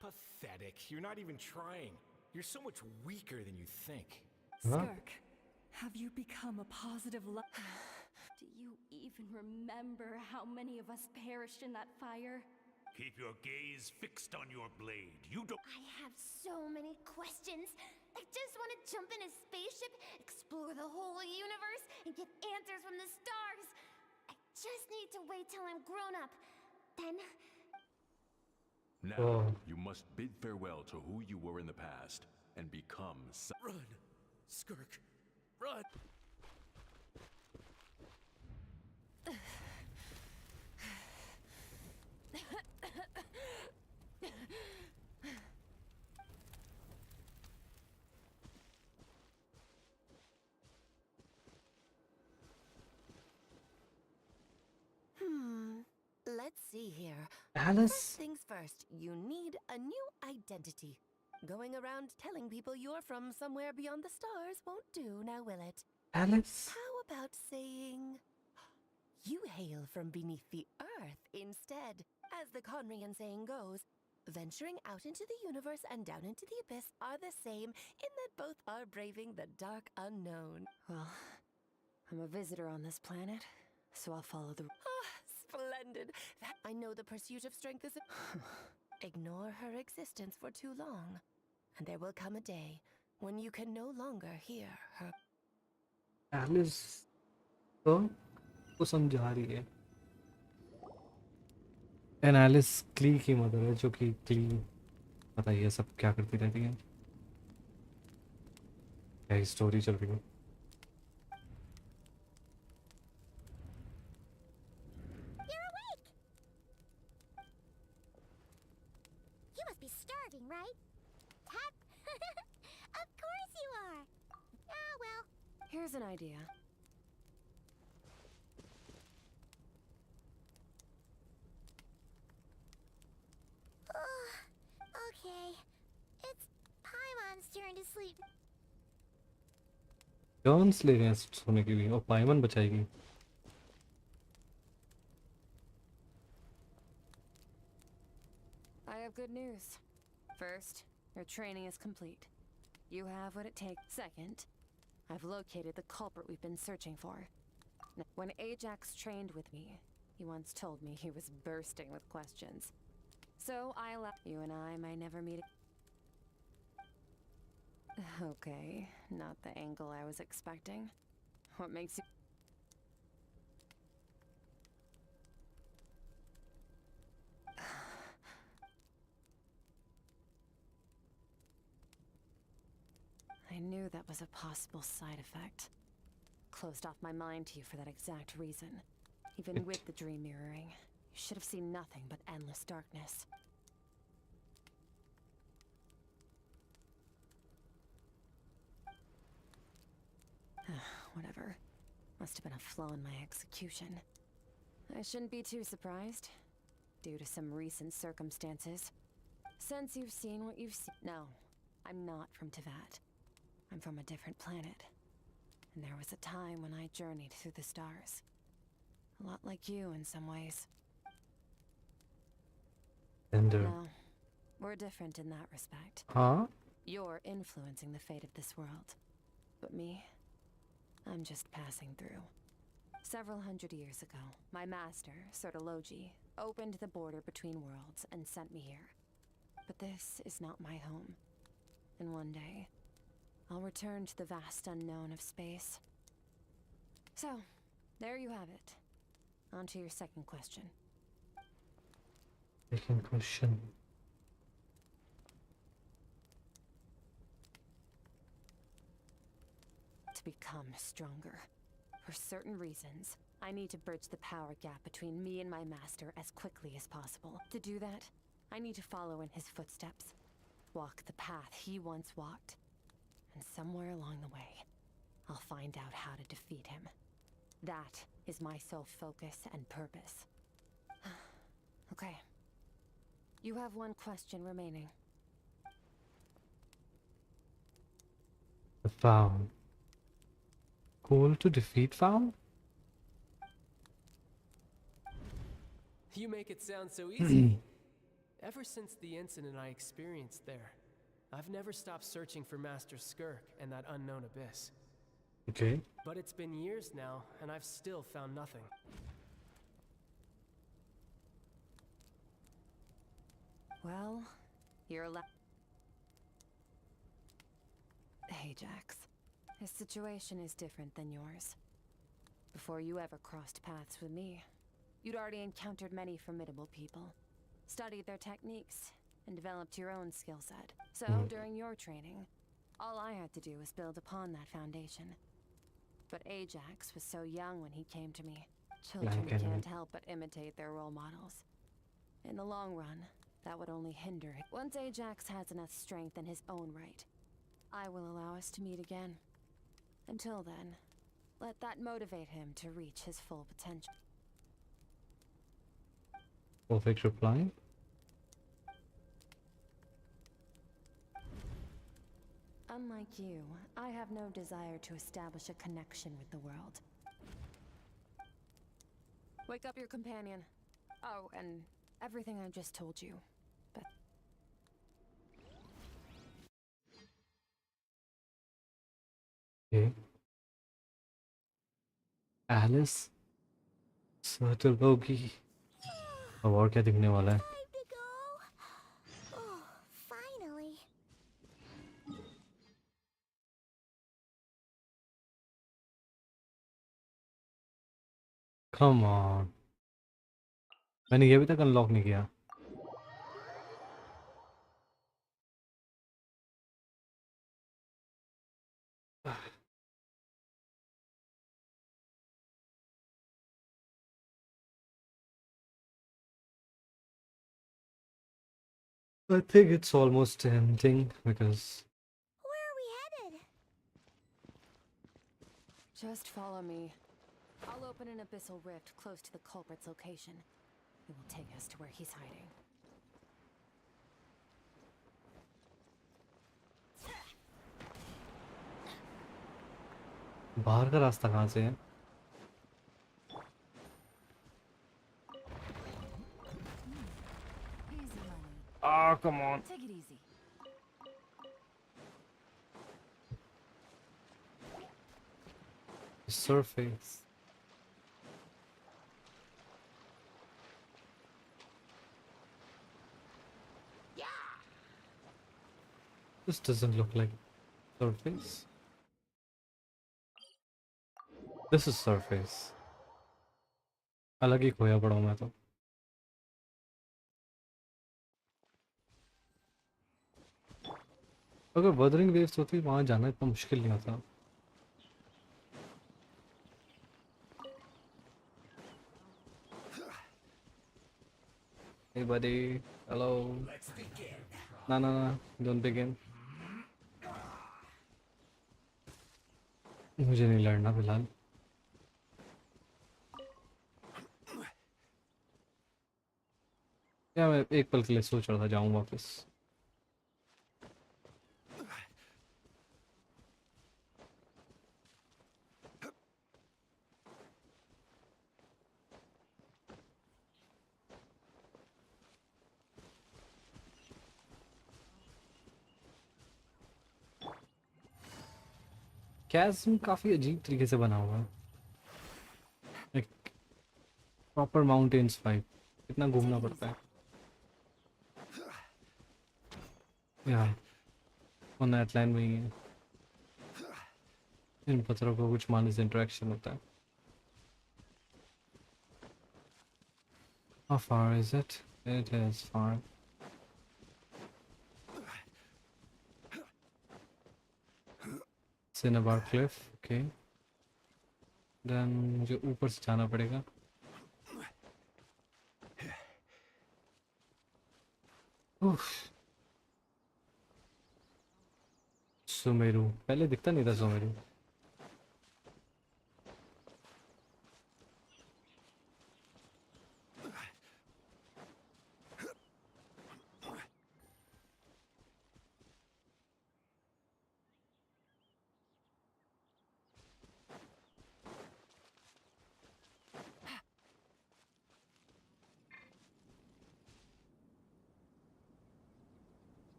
Pathetic. You're not even trying. You're so much weaker than you think. Skirk, have you become a positive Do you even remember how many of us perished in that fire? Keep your gaze fixed on your blade. You don't. I have so many questions. I just want to jump in a spaceship, explore the whole universe, and get answers from the stars. I just need to wait till I'm grown up. Then. Now, you must bid farewell to who you were in the past and become. Run! Skirk! Run! Let's see here. Alice? First things first, you need a new identity. Going around telling people you're from somewhere beyond the stars won't do, now will it? Alice? How about saying you hail from beneath the earth instead? As the Conrian saying goes, venturing out into the universe and down into the abyss are the same in that both are braving the dark unknown. Well, I'm a visitor on this planet, so I'll follow the... Splendid. I know the pursuit of strength is... Ignore her existence for too long, and there will come a day when you can no longer hear her. Alice को समझा रही है. And Alice क्ली की mother है, जो कि क्ली पता ही है सब क्या करती रहती है. क्या स्टोरी चल रही है. Right? Of course you are! Ah, well. Here's an idea. Okay. It's Paimon's turn to sleep. Turns ले रहे हैं सोने के लिए और पाइमन बचाएगी. have good news. First, your training is complete. You have what it takes. Second, I've located the culprit we've been searching for. When Ajax trained with me, he once told me he was bursting with questions. So I left. You and I might never meet. Okay, not the angle I was expecting. What makes you... I knew that was a possible side effect. Closed off my mind to you for that exact reason. Even with the dream mirroring, you should have seen nothing but endless darkness. Whatever. Must have been a flaw in my execution. I shouldn't be too surprised, due to some recent circumstances. Since you've seen what you've seen... No, I'm not from Teyvat. I'm from a different planet. And there was a time when I journeyed through the stars. A lot like you in some ways. And No, we're different in that respect. Huh? You're influencing the fate of this world. But me, I'm just passing through. Several hundred years ago, my master, Sertologi, opened the border between worlds and sent me here. But this is not my home. And one day, I'll return to the vast unknown of space. So, there you have it. On to your second question. Second question. To become stronger. For certain reasons, I need to bridge the power gap between me and my master as quickly as possible. To do that, I need to follow in his footsteps. Walk the path he once walked. And somewhere along the way, I'll find out how to defeat him. That is my sole focus and purpose. Okay. You have one question remaining. The Found. Goal to defeat Found? You make it sound so easy. Ever since the incident I experienced there, I've never stopped searching for Master Skirk and that unknown abyss. Okay. But it's been years now, and I've still found nothing. Well, you're Ajax. His situation is different than yours. Before you ever crossed paths with me, you'd already encountered many formidable people, studied their techniques, and developed your own skill set. So, during your training, all I had to do was build upon that foundation. But Ajax was so young when he came to me. Children can't help but imitate their role models. In the long run, that would only hinder it. Once Ajax has enough strength in his own right, I will allow us to meet again. Until then, let that motivate him to reach his full potential. Perfect reply. Unlike you, I have no desire to establish a connection with the world. Wake up your companion. Oh, and everything I just told you. But Okay. Alice? Sertologi. अब और क्या दिखने वाला है? Oh, finally. Come on. मैंने ये अभी तक अनलॉक नहीं किया. I think it's almost ending because Where are we headed? just follow me. I'll open an abyssal rift close to the culprit's location. It will take us to where he's hiding. बाहर का रास्ता कहाँ से है? come on. Take it easy. Surface. This doesn't look like surface. This is surface. अलग ही खोया पड़ा हूं मैं तो. अगर वदरिंग वेव्स होती वहां जाना इतना मुश्किल नहीं होता. Hey buddy, hello. Let's begin. No, don't begin. मुझे नहीं लड़ना फिलहाल. या मैं एक पल के लिए सोच रहा था जाऊं वापस. कैज़म काफी अजीब तरीके से बना हुआ है. एक प्रॉपर माउंटेन्स टाइप. कितना घूमना पड़ता है. यार वो नेटलाइन में ही है. इन पत्थरों को कुछ मानस इंटरेक्शन होता है. How far is it? It is far. Cinnabar Cliff, okay. Then मुझे ऊपर से जाना पड़ेगा. सुमेरु पहले दिखता नहीं था. सुमेरु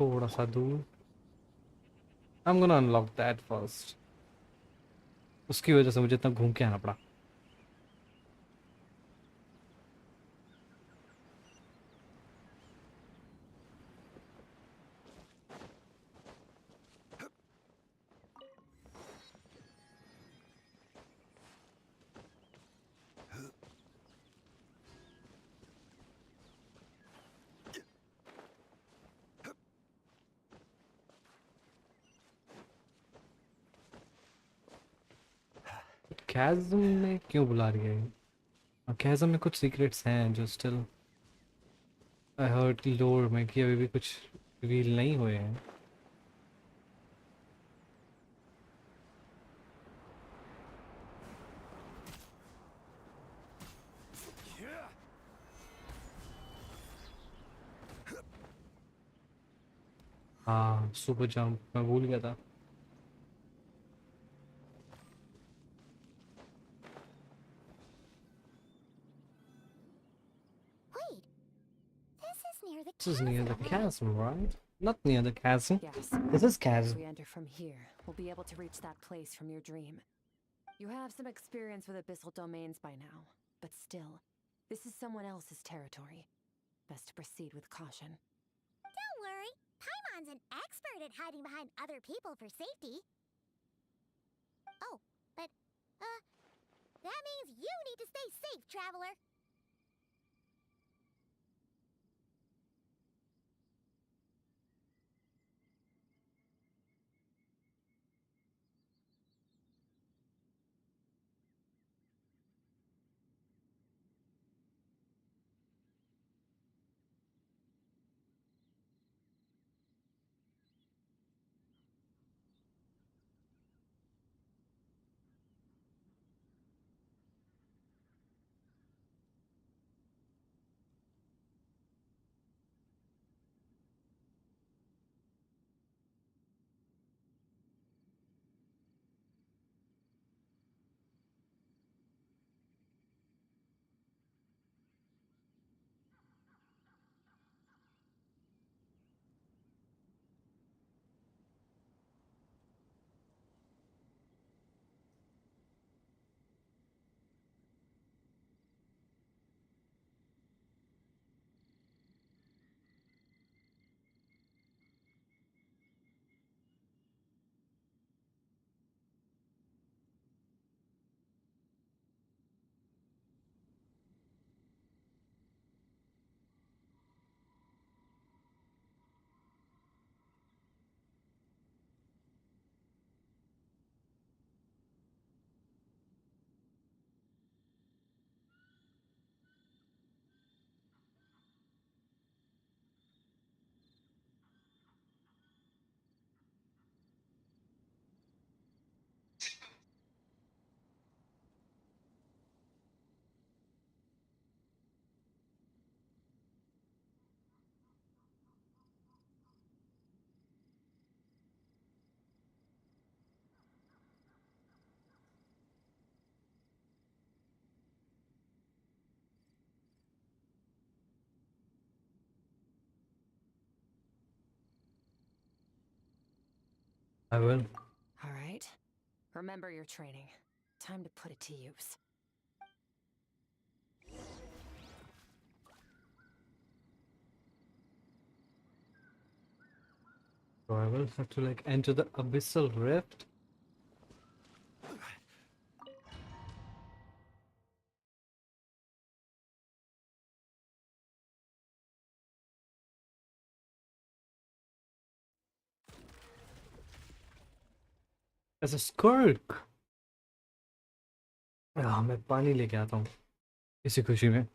थोड़ा सा दूर. I'm gonna unlock that first. उसकी वजह से मुझे इतना घूम के आना पड़ा. कैज़म में क्यों बुला रही है? कैज़म में कुछ सीक्रेट्स हैं जो स्टिल आई हर्ड लोर में कि अभी भी कुछ रिवील नहीं हुए हैं. हाँ सुपर जंप मैं भूल गया था. This is near the chasm, right? Not near the chasm. Yes. This is If chasm. we enter from here, we'll be able to reach that place from your dream. You have some experience with abyssal domains by now, but still, this is someone else's territory. Best to proceed with caution. Don't worry. Paimon's an expert at hiding behind other people for safety. Oh, but, that means you need to stay safe, traveler. I will. All right. Remember your training. Time to put it to use. So I will have to like enter the abyssal rift. As a Skirk. मैं पानी लेके आता हूँ इसी खुशी में.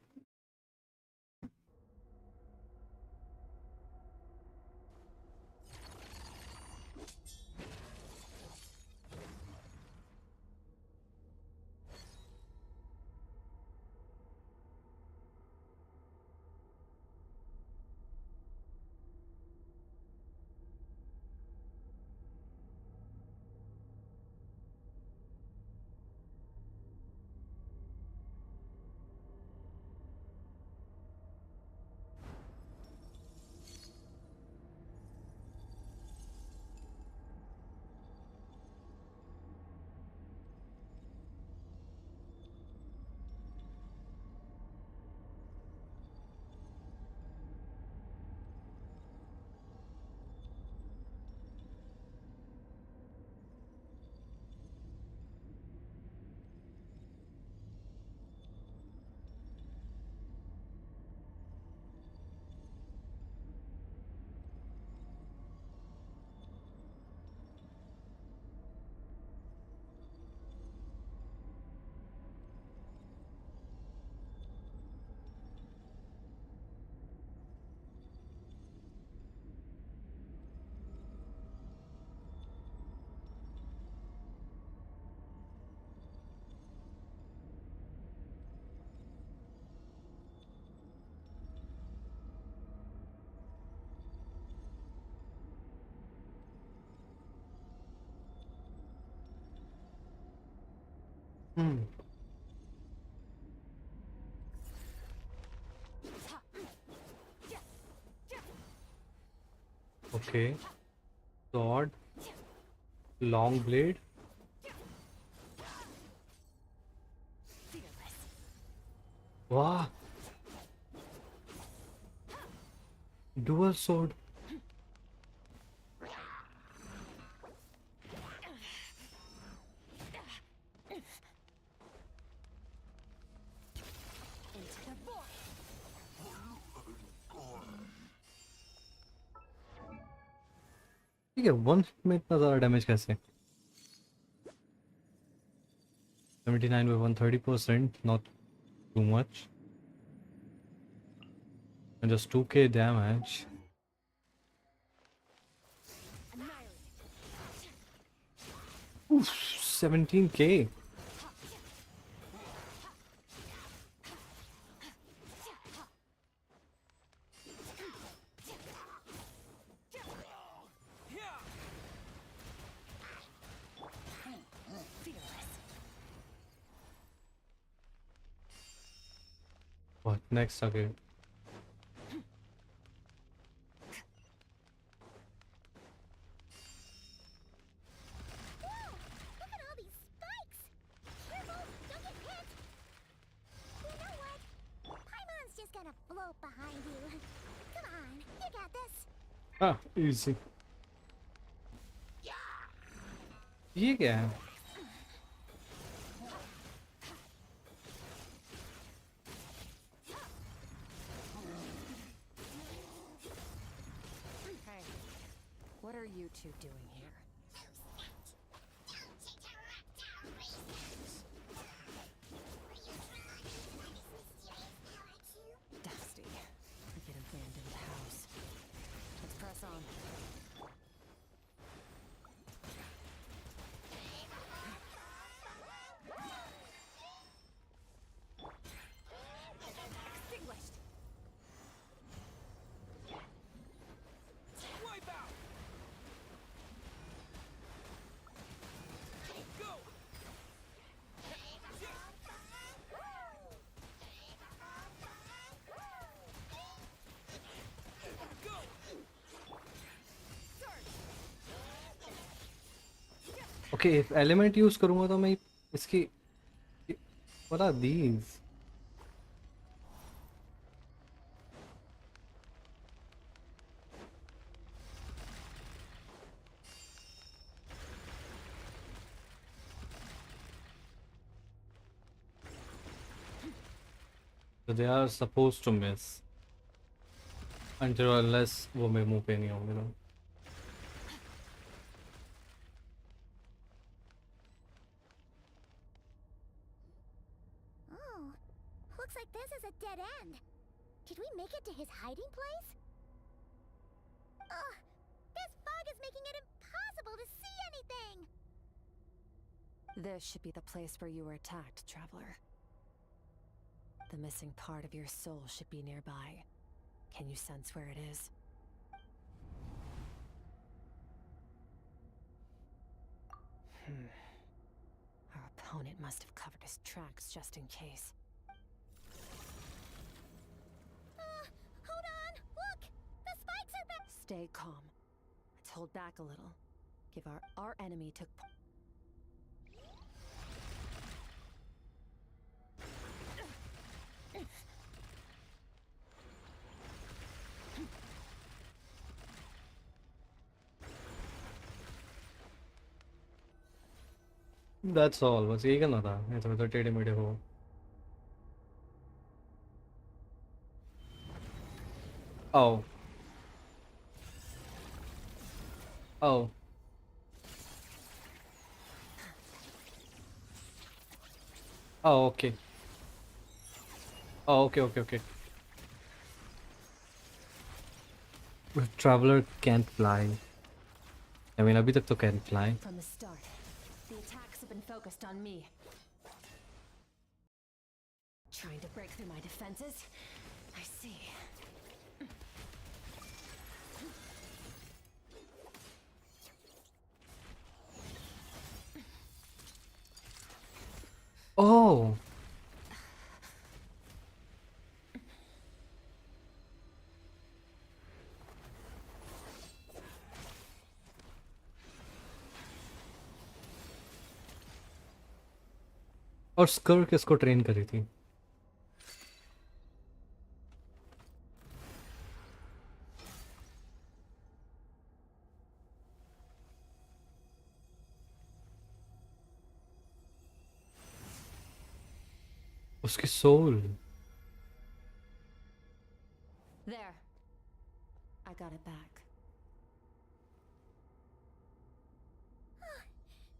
Okay. Sword. Long blade. Wow. Dual sword. ठीक है, वन में इतना ज़्यादा डैमेज कैसे? 79 with 130%, not too much. And just 2k damage. Oof, 17k. What next? Okay. Float behind you. Come on, you got this. Ah, easy. ये क्या है? Hey, what are you two doing here? Okay, if element use करूँगा तो मैं इसकी what are these? So they are supposed to miss until unless वो मेरे मुंह पे नहीं होंगे ना. Oh, looks like this is a dead end. Did we make it to his hiding place? Ugh, this fog is making it impossible to see anything! This should be the place where you were attacked, Traveler. The missing part of your soul should be nearby. Can you sense where it is? Our opponent must have covered his tracks just in case. Hold on! Look! The spikes are back! Stay calm. Let's hold back a little. Give our enemy took. That's all. बस यही करना था. ये तो टेढ़े मेढ़े हो. Oh. Oh. Oh, okay. Oh, okay. Traveler can't fly. I mean, अभी तक तो can't fly. From the start, the attacks have been focused on me. Trying to break through my defenses? I see. Oh. और स्कर्क इसको train करी थी. उसकी soul. There. I got it back.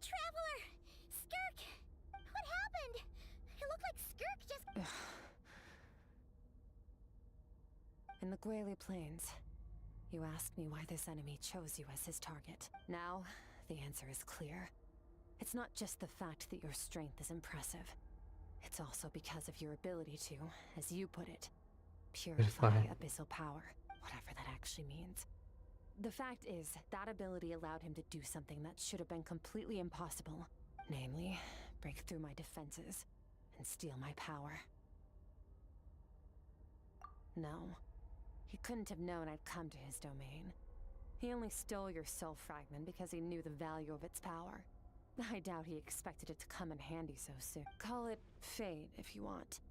Traveler! Skirk! What happened? It looked like Skirk just... In the Gueli Plains, you asked me why this enemy chose you as his target. Now, the answer is clear. It's not just the fact that your strength is impressive. It's also because of your ability to, as you put it, purify abyssal power, whatever that actually means. The fact is, that ability allowed him to do something that should have been completely impossible. Namely, break through my defenses and steal my power. No, he couldn't have known I'd come to his domain. He only stole your soul fragment because he knew the value of its power. I doubt he expected it to come in handy so soon. Call it fate, if you want.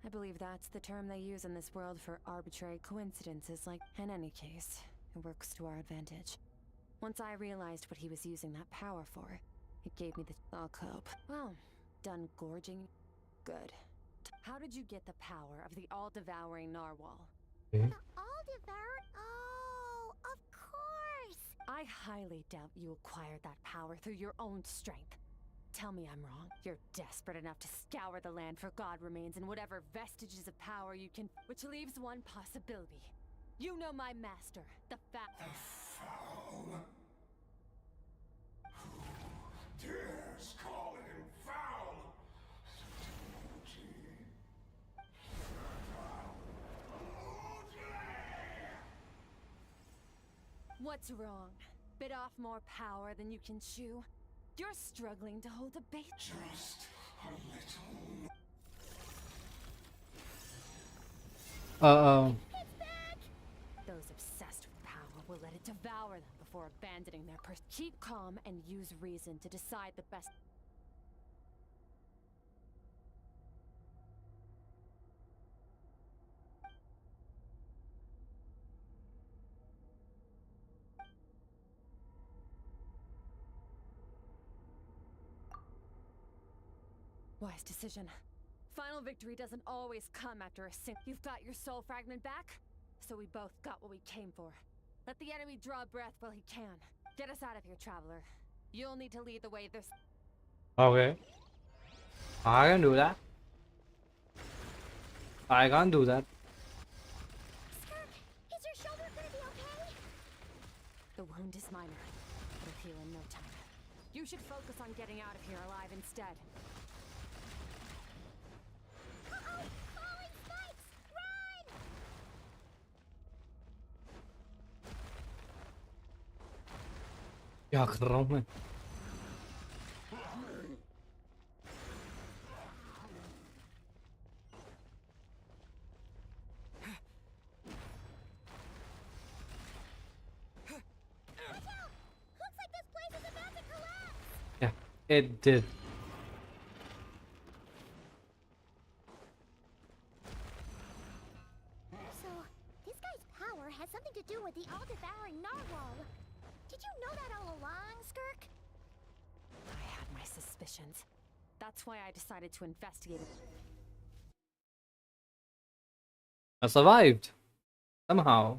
I believe that's the term they use in this world for arbitrary coincidences like... In any case, it works to our advantage. Once I realized what he was using that power for, it gave me the... I'll cope. Well, done gorging? Good. How did you get the power of the all-devouring narwhal? The all-devoured? Oh, of course! I highly doubt you acquired that power through your own strength. Tell me I'm wrong. You're desperate enough to scour the land for god remains and whatever vestiges of power you can... Which leaves one possibility. You know my master, the Foul. Who dares call him foul? What's wrong? Bit off more power than you can chew? You're struggling to hold a bait. Just a little. Those obsessed with power will let it devour them before abandoning their Keep calm and use reason to decide the best. Wise decision. Final victory doesn't always come after a sink. You've got your soul fragment back, so we both got what we came for. Let the enemy draw breath while he can. Get us out of here, traveler. You'll need to lead the way this. Okay. I can do that. I can't do that. Skirk, is your shoulder gonna be okay? The wound is minor. It'll heal in no time. You should focus on getting out of here alive instead. Uh-oh! Falling spikes! Run! क्या कर रहा हूँ मैं? Looks like this place is about to collapse! Yeah, it did. So, this guy's power has something to do with the all-devouring narwhal. Did you know that all along, Skirk? I had my suspicions. That's why I decided to investigate it. I survived. Somehow.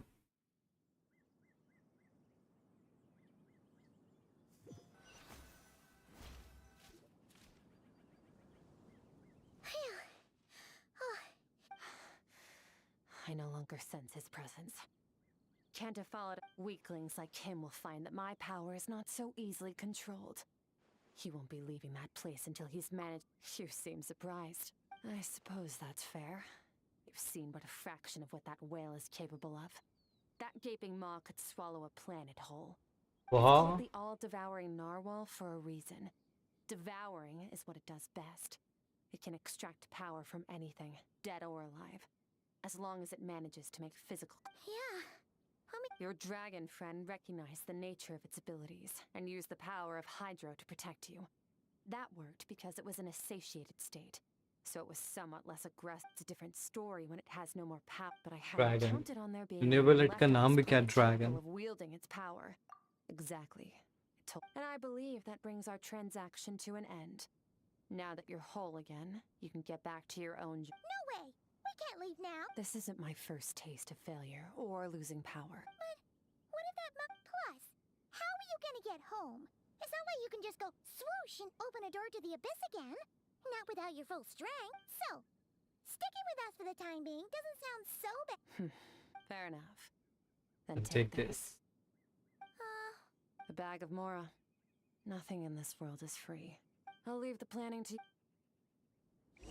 I no longer sense his presence. Can't have followed. Weaklings like him will find that my power is not so easily controlled. He won't be leaving that place until he's managed. You seem surprised. I suppose that's fair. You've seen but a fraction of what that whale is capable of. That gaping maw could swallow a planet whole. It's called the all-devouring narwhal for a reason. Devouring is what it does best. It can extract power from anything, dead or alive, as long as it manages to make physical. Yeah. Your dragon friend recognized the nature of its abilities and used the power of Hydro to protect you. That worked because it was in a satiated state, so it was somewhat less aggressive. It's a different story when it has no more power, but I hadn't Dragon. counted on there being Enable anyone it का left on नाम this भी क्या planet dragon? capable of wielding its power. Exactly. And I believe that brings our transaction to an end. Now that you're whole again, you can get back to your own. No way! We can't leave now! This isn't my first taste of failure or losing power. But what if that Plus, how are you gonna get home? It's not like you can just go swoosh and open a door to the abyss again. Not without your full strength. So, sticking with us for the time being doesn't sound so bad. Fair enough. Then Take this. A bag of Mora. Nothing in this world is free. I'll leave the planning to.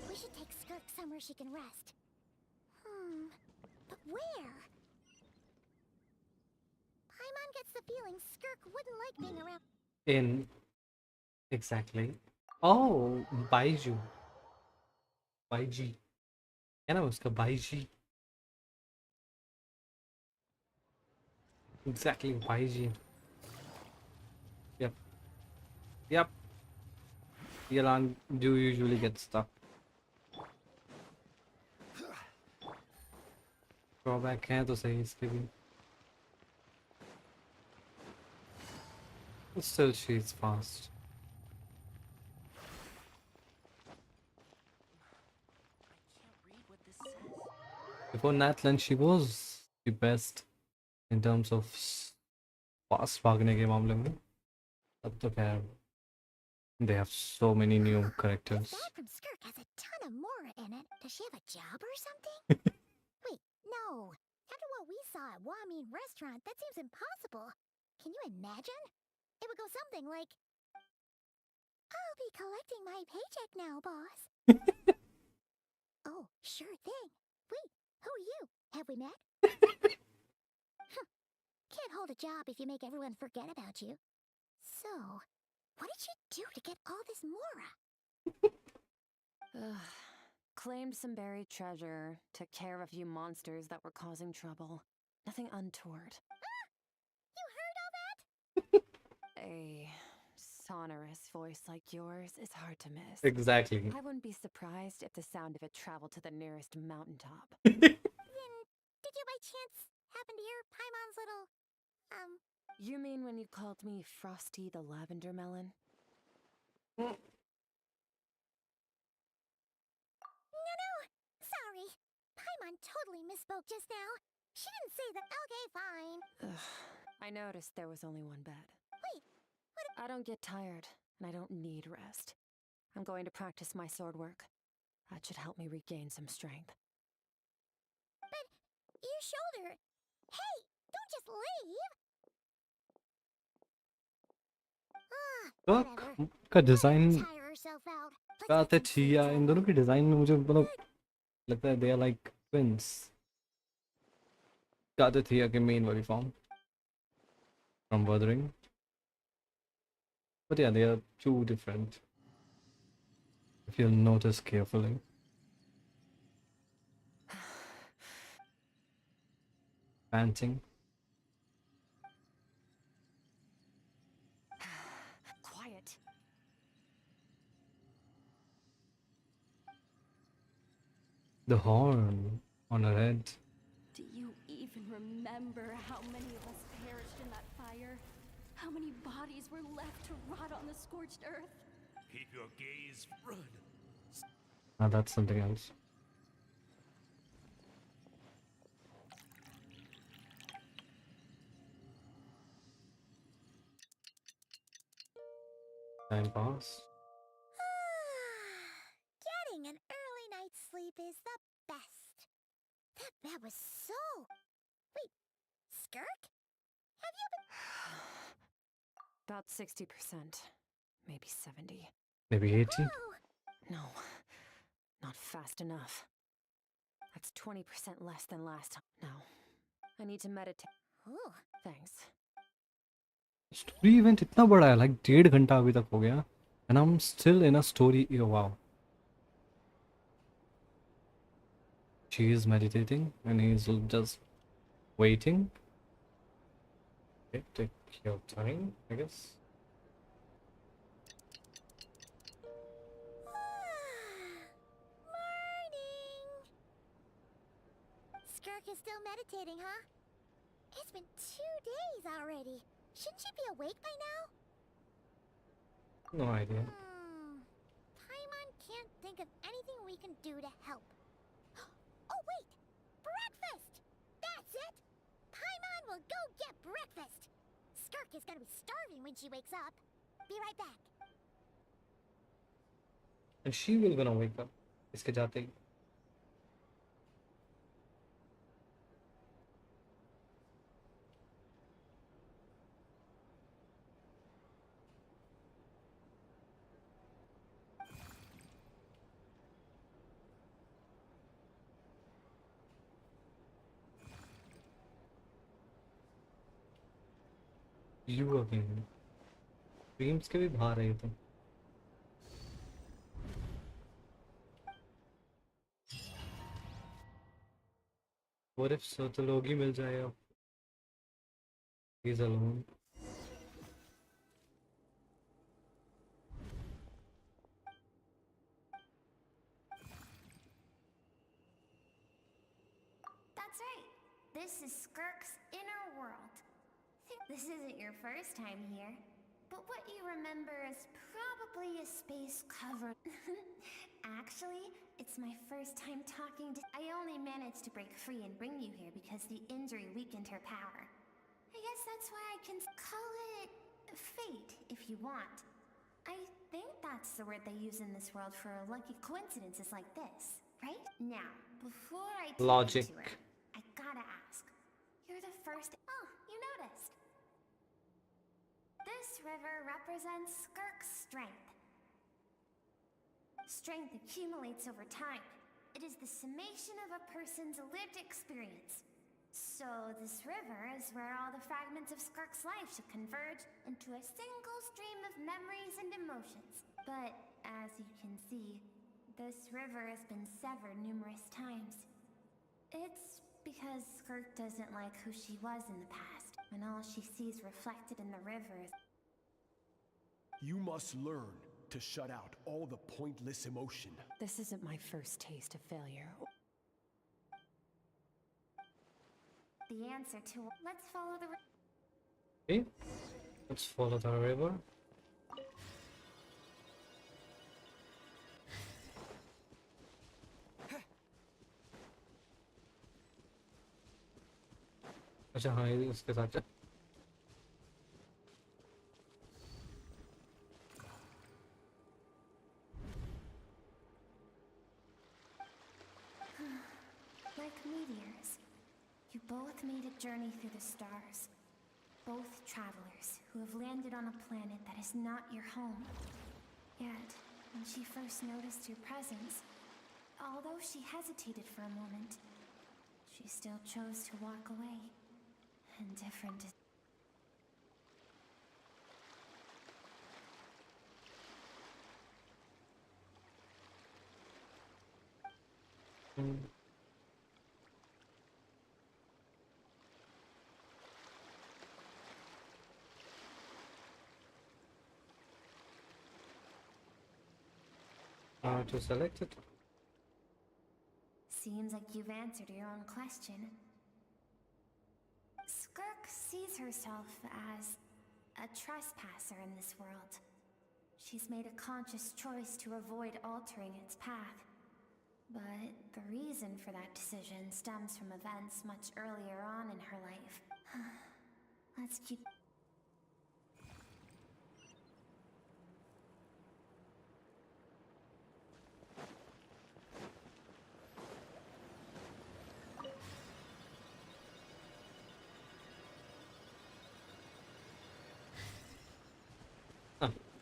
We should take Skirk somewhere she can rest. But where? Paimon gets the feeling Skirk wouldn't like being around. In exactly. Oh, Baiju. Baiji. क्या नाम है उसका? Baiji. Exactly, Baiji. Yep. Yep. Yalan do usually get stuck. Drawback है तो सही इसके भी. But still, she's fast. Before Natlan, she was the best in terms of fast भागने के मामले में. अब तो खैर, they have so many new characters. That from Skirk has a ton of Mora in it. Does she have a job or something? Wait, no. After what we saw at Wamin Restaurant, that seems impossible. Can you imagine? It would go something like, I'll be collecting my paycheck now, boss. Oh, sure thing. Wait, who are you? Have we met? Can't hold a job if you make everyone forget about you. So, what did you do to get all this Mora? Claimed some buried treasure, took care of a few monsters that were causing trouble. Nothing untoward. A sonorous voice like yours is hard to miss. Exactly. I wouldn't be surprised if the sound of it traveled to the nearest mountaintop. Then, did you by chance happen to hear Paimon's little, You mean when you called me Frosty the Lavender Melon? No, sorry. Paimon totally misspoke just now. She didn't say that. Okay, fine. Ugh, I noticed there was only one bed. Wait, what? I don't get tired, and I don't need rest. I'm going to practice my sword work. That should help me regain some strength. But your shoulder. Hey, don't just leave. Skirk का design Tire herself out. काते छिया इन दोनों की design में मुझे मतलब लगता है they are like twins. काते छिया के main वाली form from Wuthering. But yeah, they are two different. If you'll notice carefully. Panting. Quiet. The horn on her head. Do you even remember how many of us perished in that fire? How many bodies were left to rot on the scorched earth? Keep your gaze. Run. Ah, that's something else. Time pass. Getting an early night's sleep is the best. That bed was so... Wait, Skirk? Have you been... About 60%. Maybe 70. Maybe 80? No, not fast enough. That's 20% less than last time. No, I need to meditate. Ooh. Thanks. Story event इतना बड़ा है, like 1.5 घंटा अभी तक हो गया, and I'm still in a story. Oh, wow. She is meditating and he's just waiting. Okay, take your time, I guess. Morning! Skirk is still meditating, huh? It's been 2 days already. Shouldn't she be awake by now? No idea. Paimon can't think of anything we can do to help. Oh, wait! Breakfast! That's it! Paimon will go get breakfast! Skirk is gonna be starving when she wakes up. Be right back. And she will gonna wake up. इसके जाते ही. You again. Dreams के भी बाहर है ये तो. What if Sotologi मिल जाए अब? He's alone. That's right. This is Skirk's inner world. This isn't your first time here, but what you remember is probably a space covered. Actually, it's my first time talking to... I only managed to break free and bring you here because the injury weakened her power. I guess that's why I can call it fate, if you want. I think that's the word they use in this world for lucky coincidences like this, right? Now, before I take Logic. you to her, I gotta ask. You're the first... Oh, you noticed. This river represents Skirk's strength. Strength accumulates over time. It is the summation of a person's lived experience. So this river is where all the fragments of Skirk's life should converge into a single stream of memories and emotions. But as you can see, this river has been severed numerous times. It's because Skirk doesn't like who she was in the past, and all she sees reflected in the river is... You must learn to shut out all the pointless emotion. This isn't my first taste of failure. The answer to let's follow the Okay, let's follow the river. अच्छा हाँ ये उसके साथ जा. Like meteors, you both made a journey through the stars. Both travelers who have landed on a planet that is not your home. Yet, when she first noticed your presence, although she hesitated for a moment, she still chose to walk away. Indifferent as To select it. Seems like you've answered your own question. Skirk sees herself as a trespasser in this world. She's made a conscious choice to avoid altering its path. But the reason for that decision stems from events much earlier on in her life. Let's keep...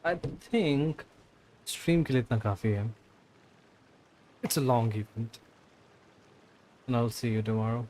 I think stream के लिए इतना काफी है. It's a long event. And I'll see you tomorrow.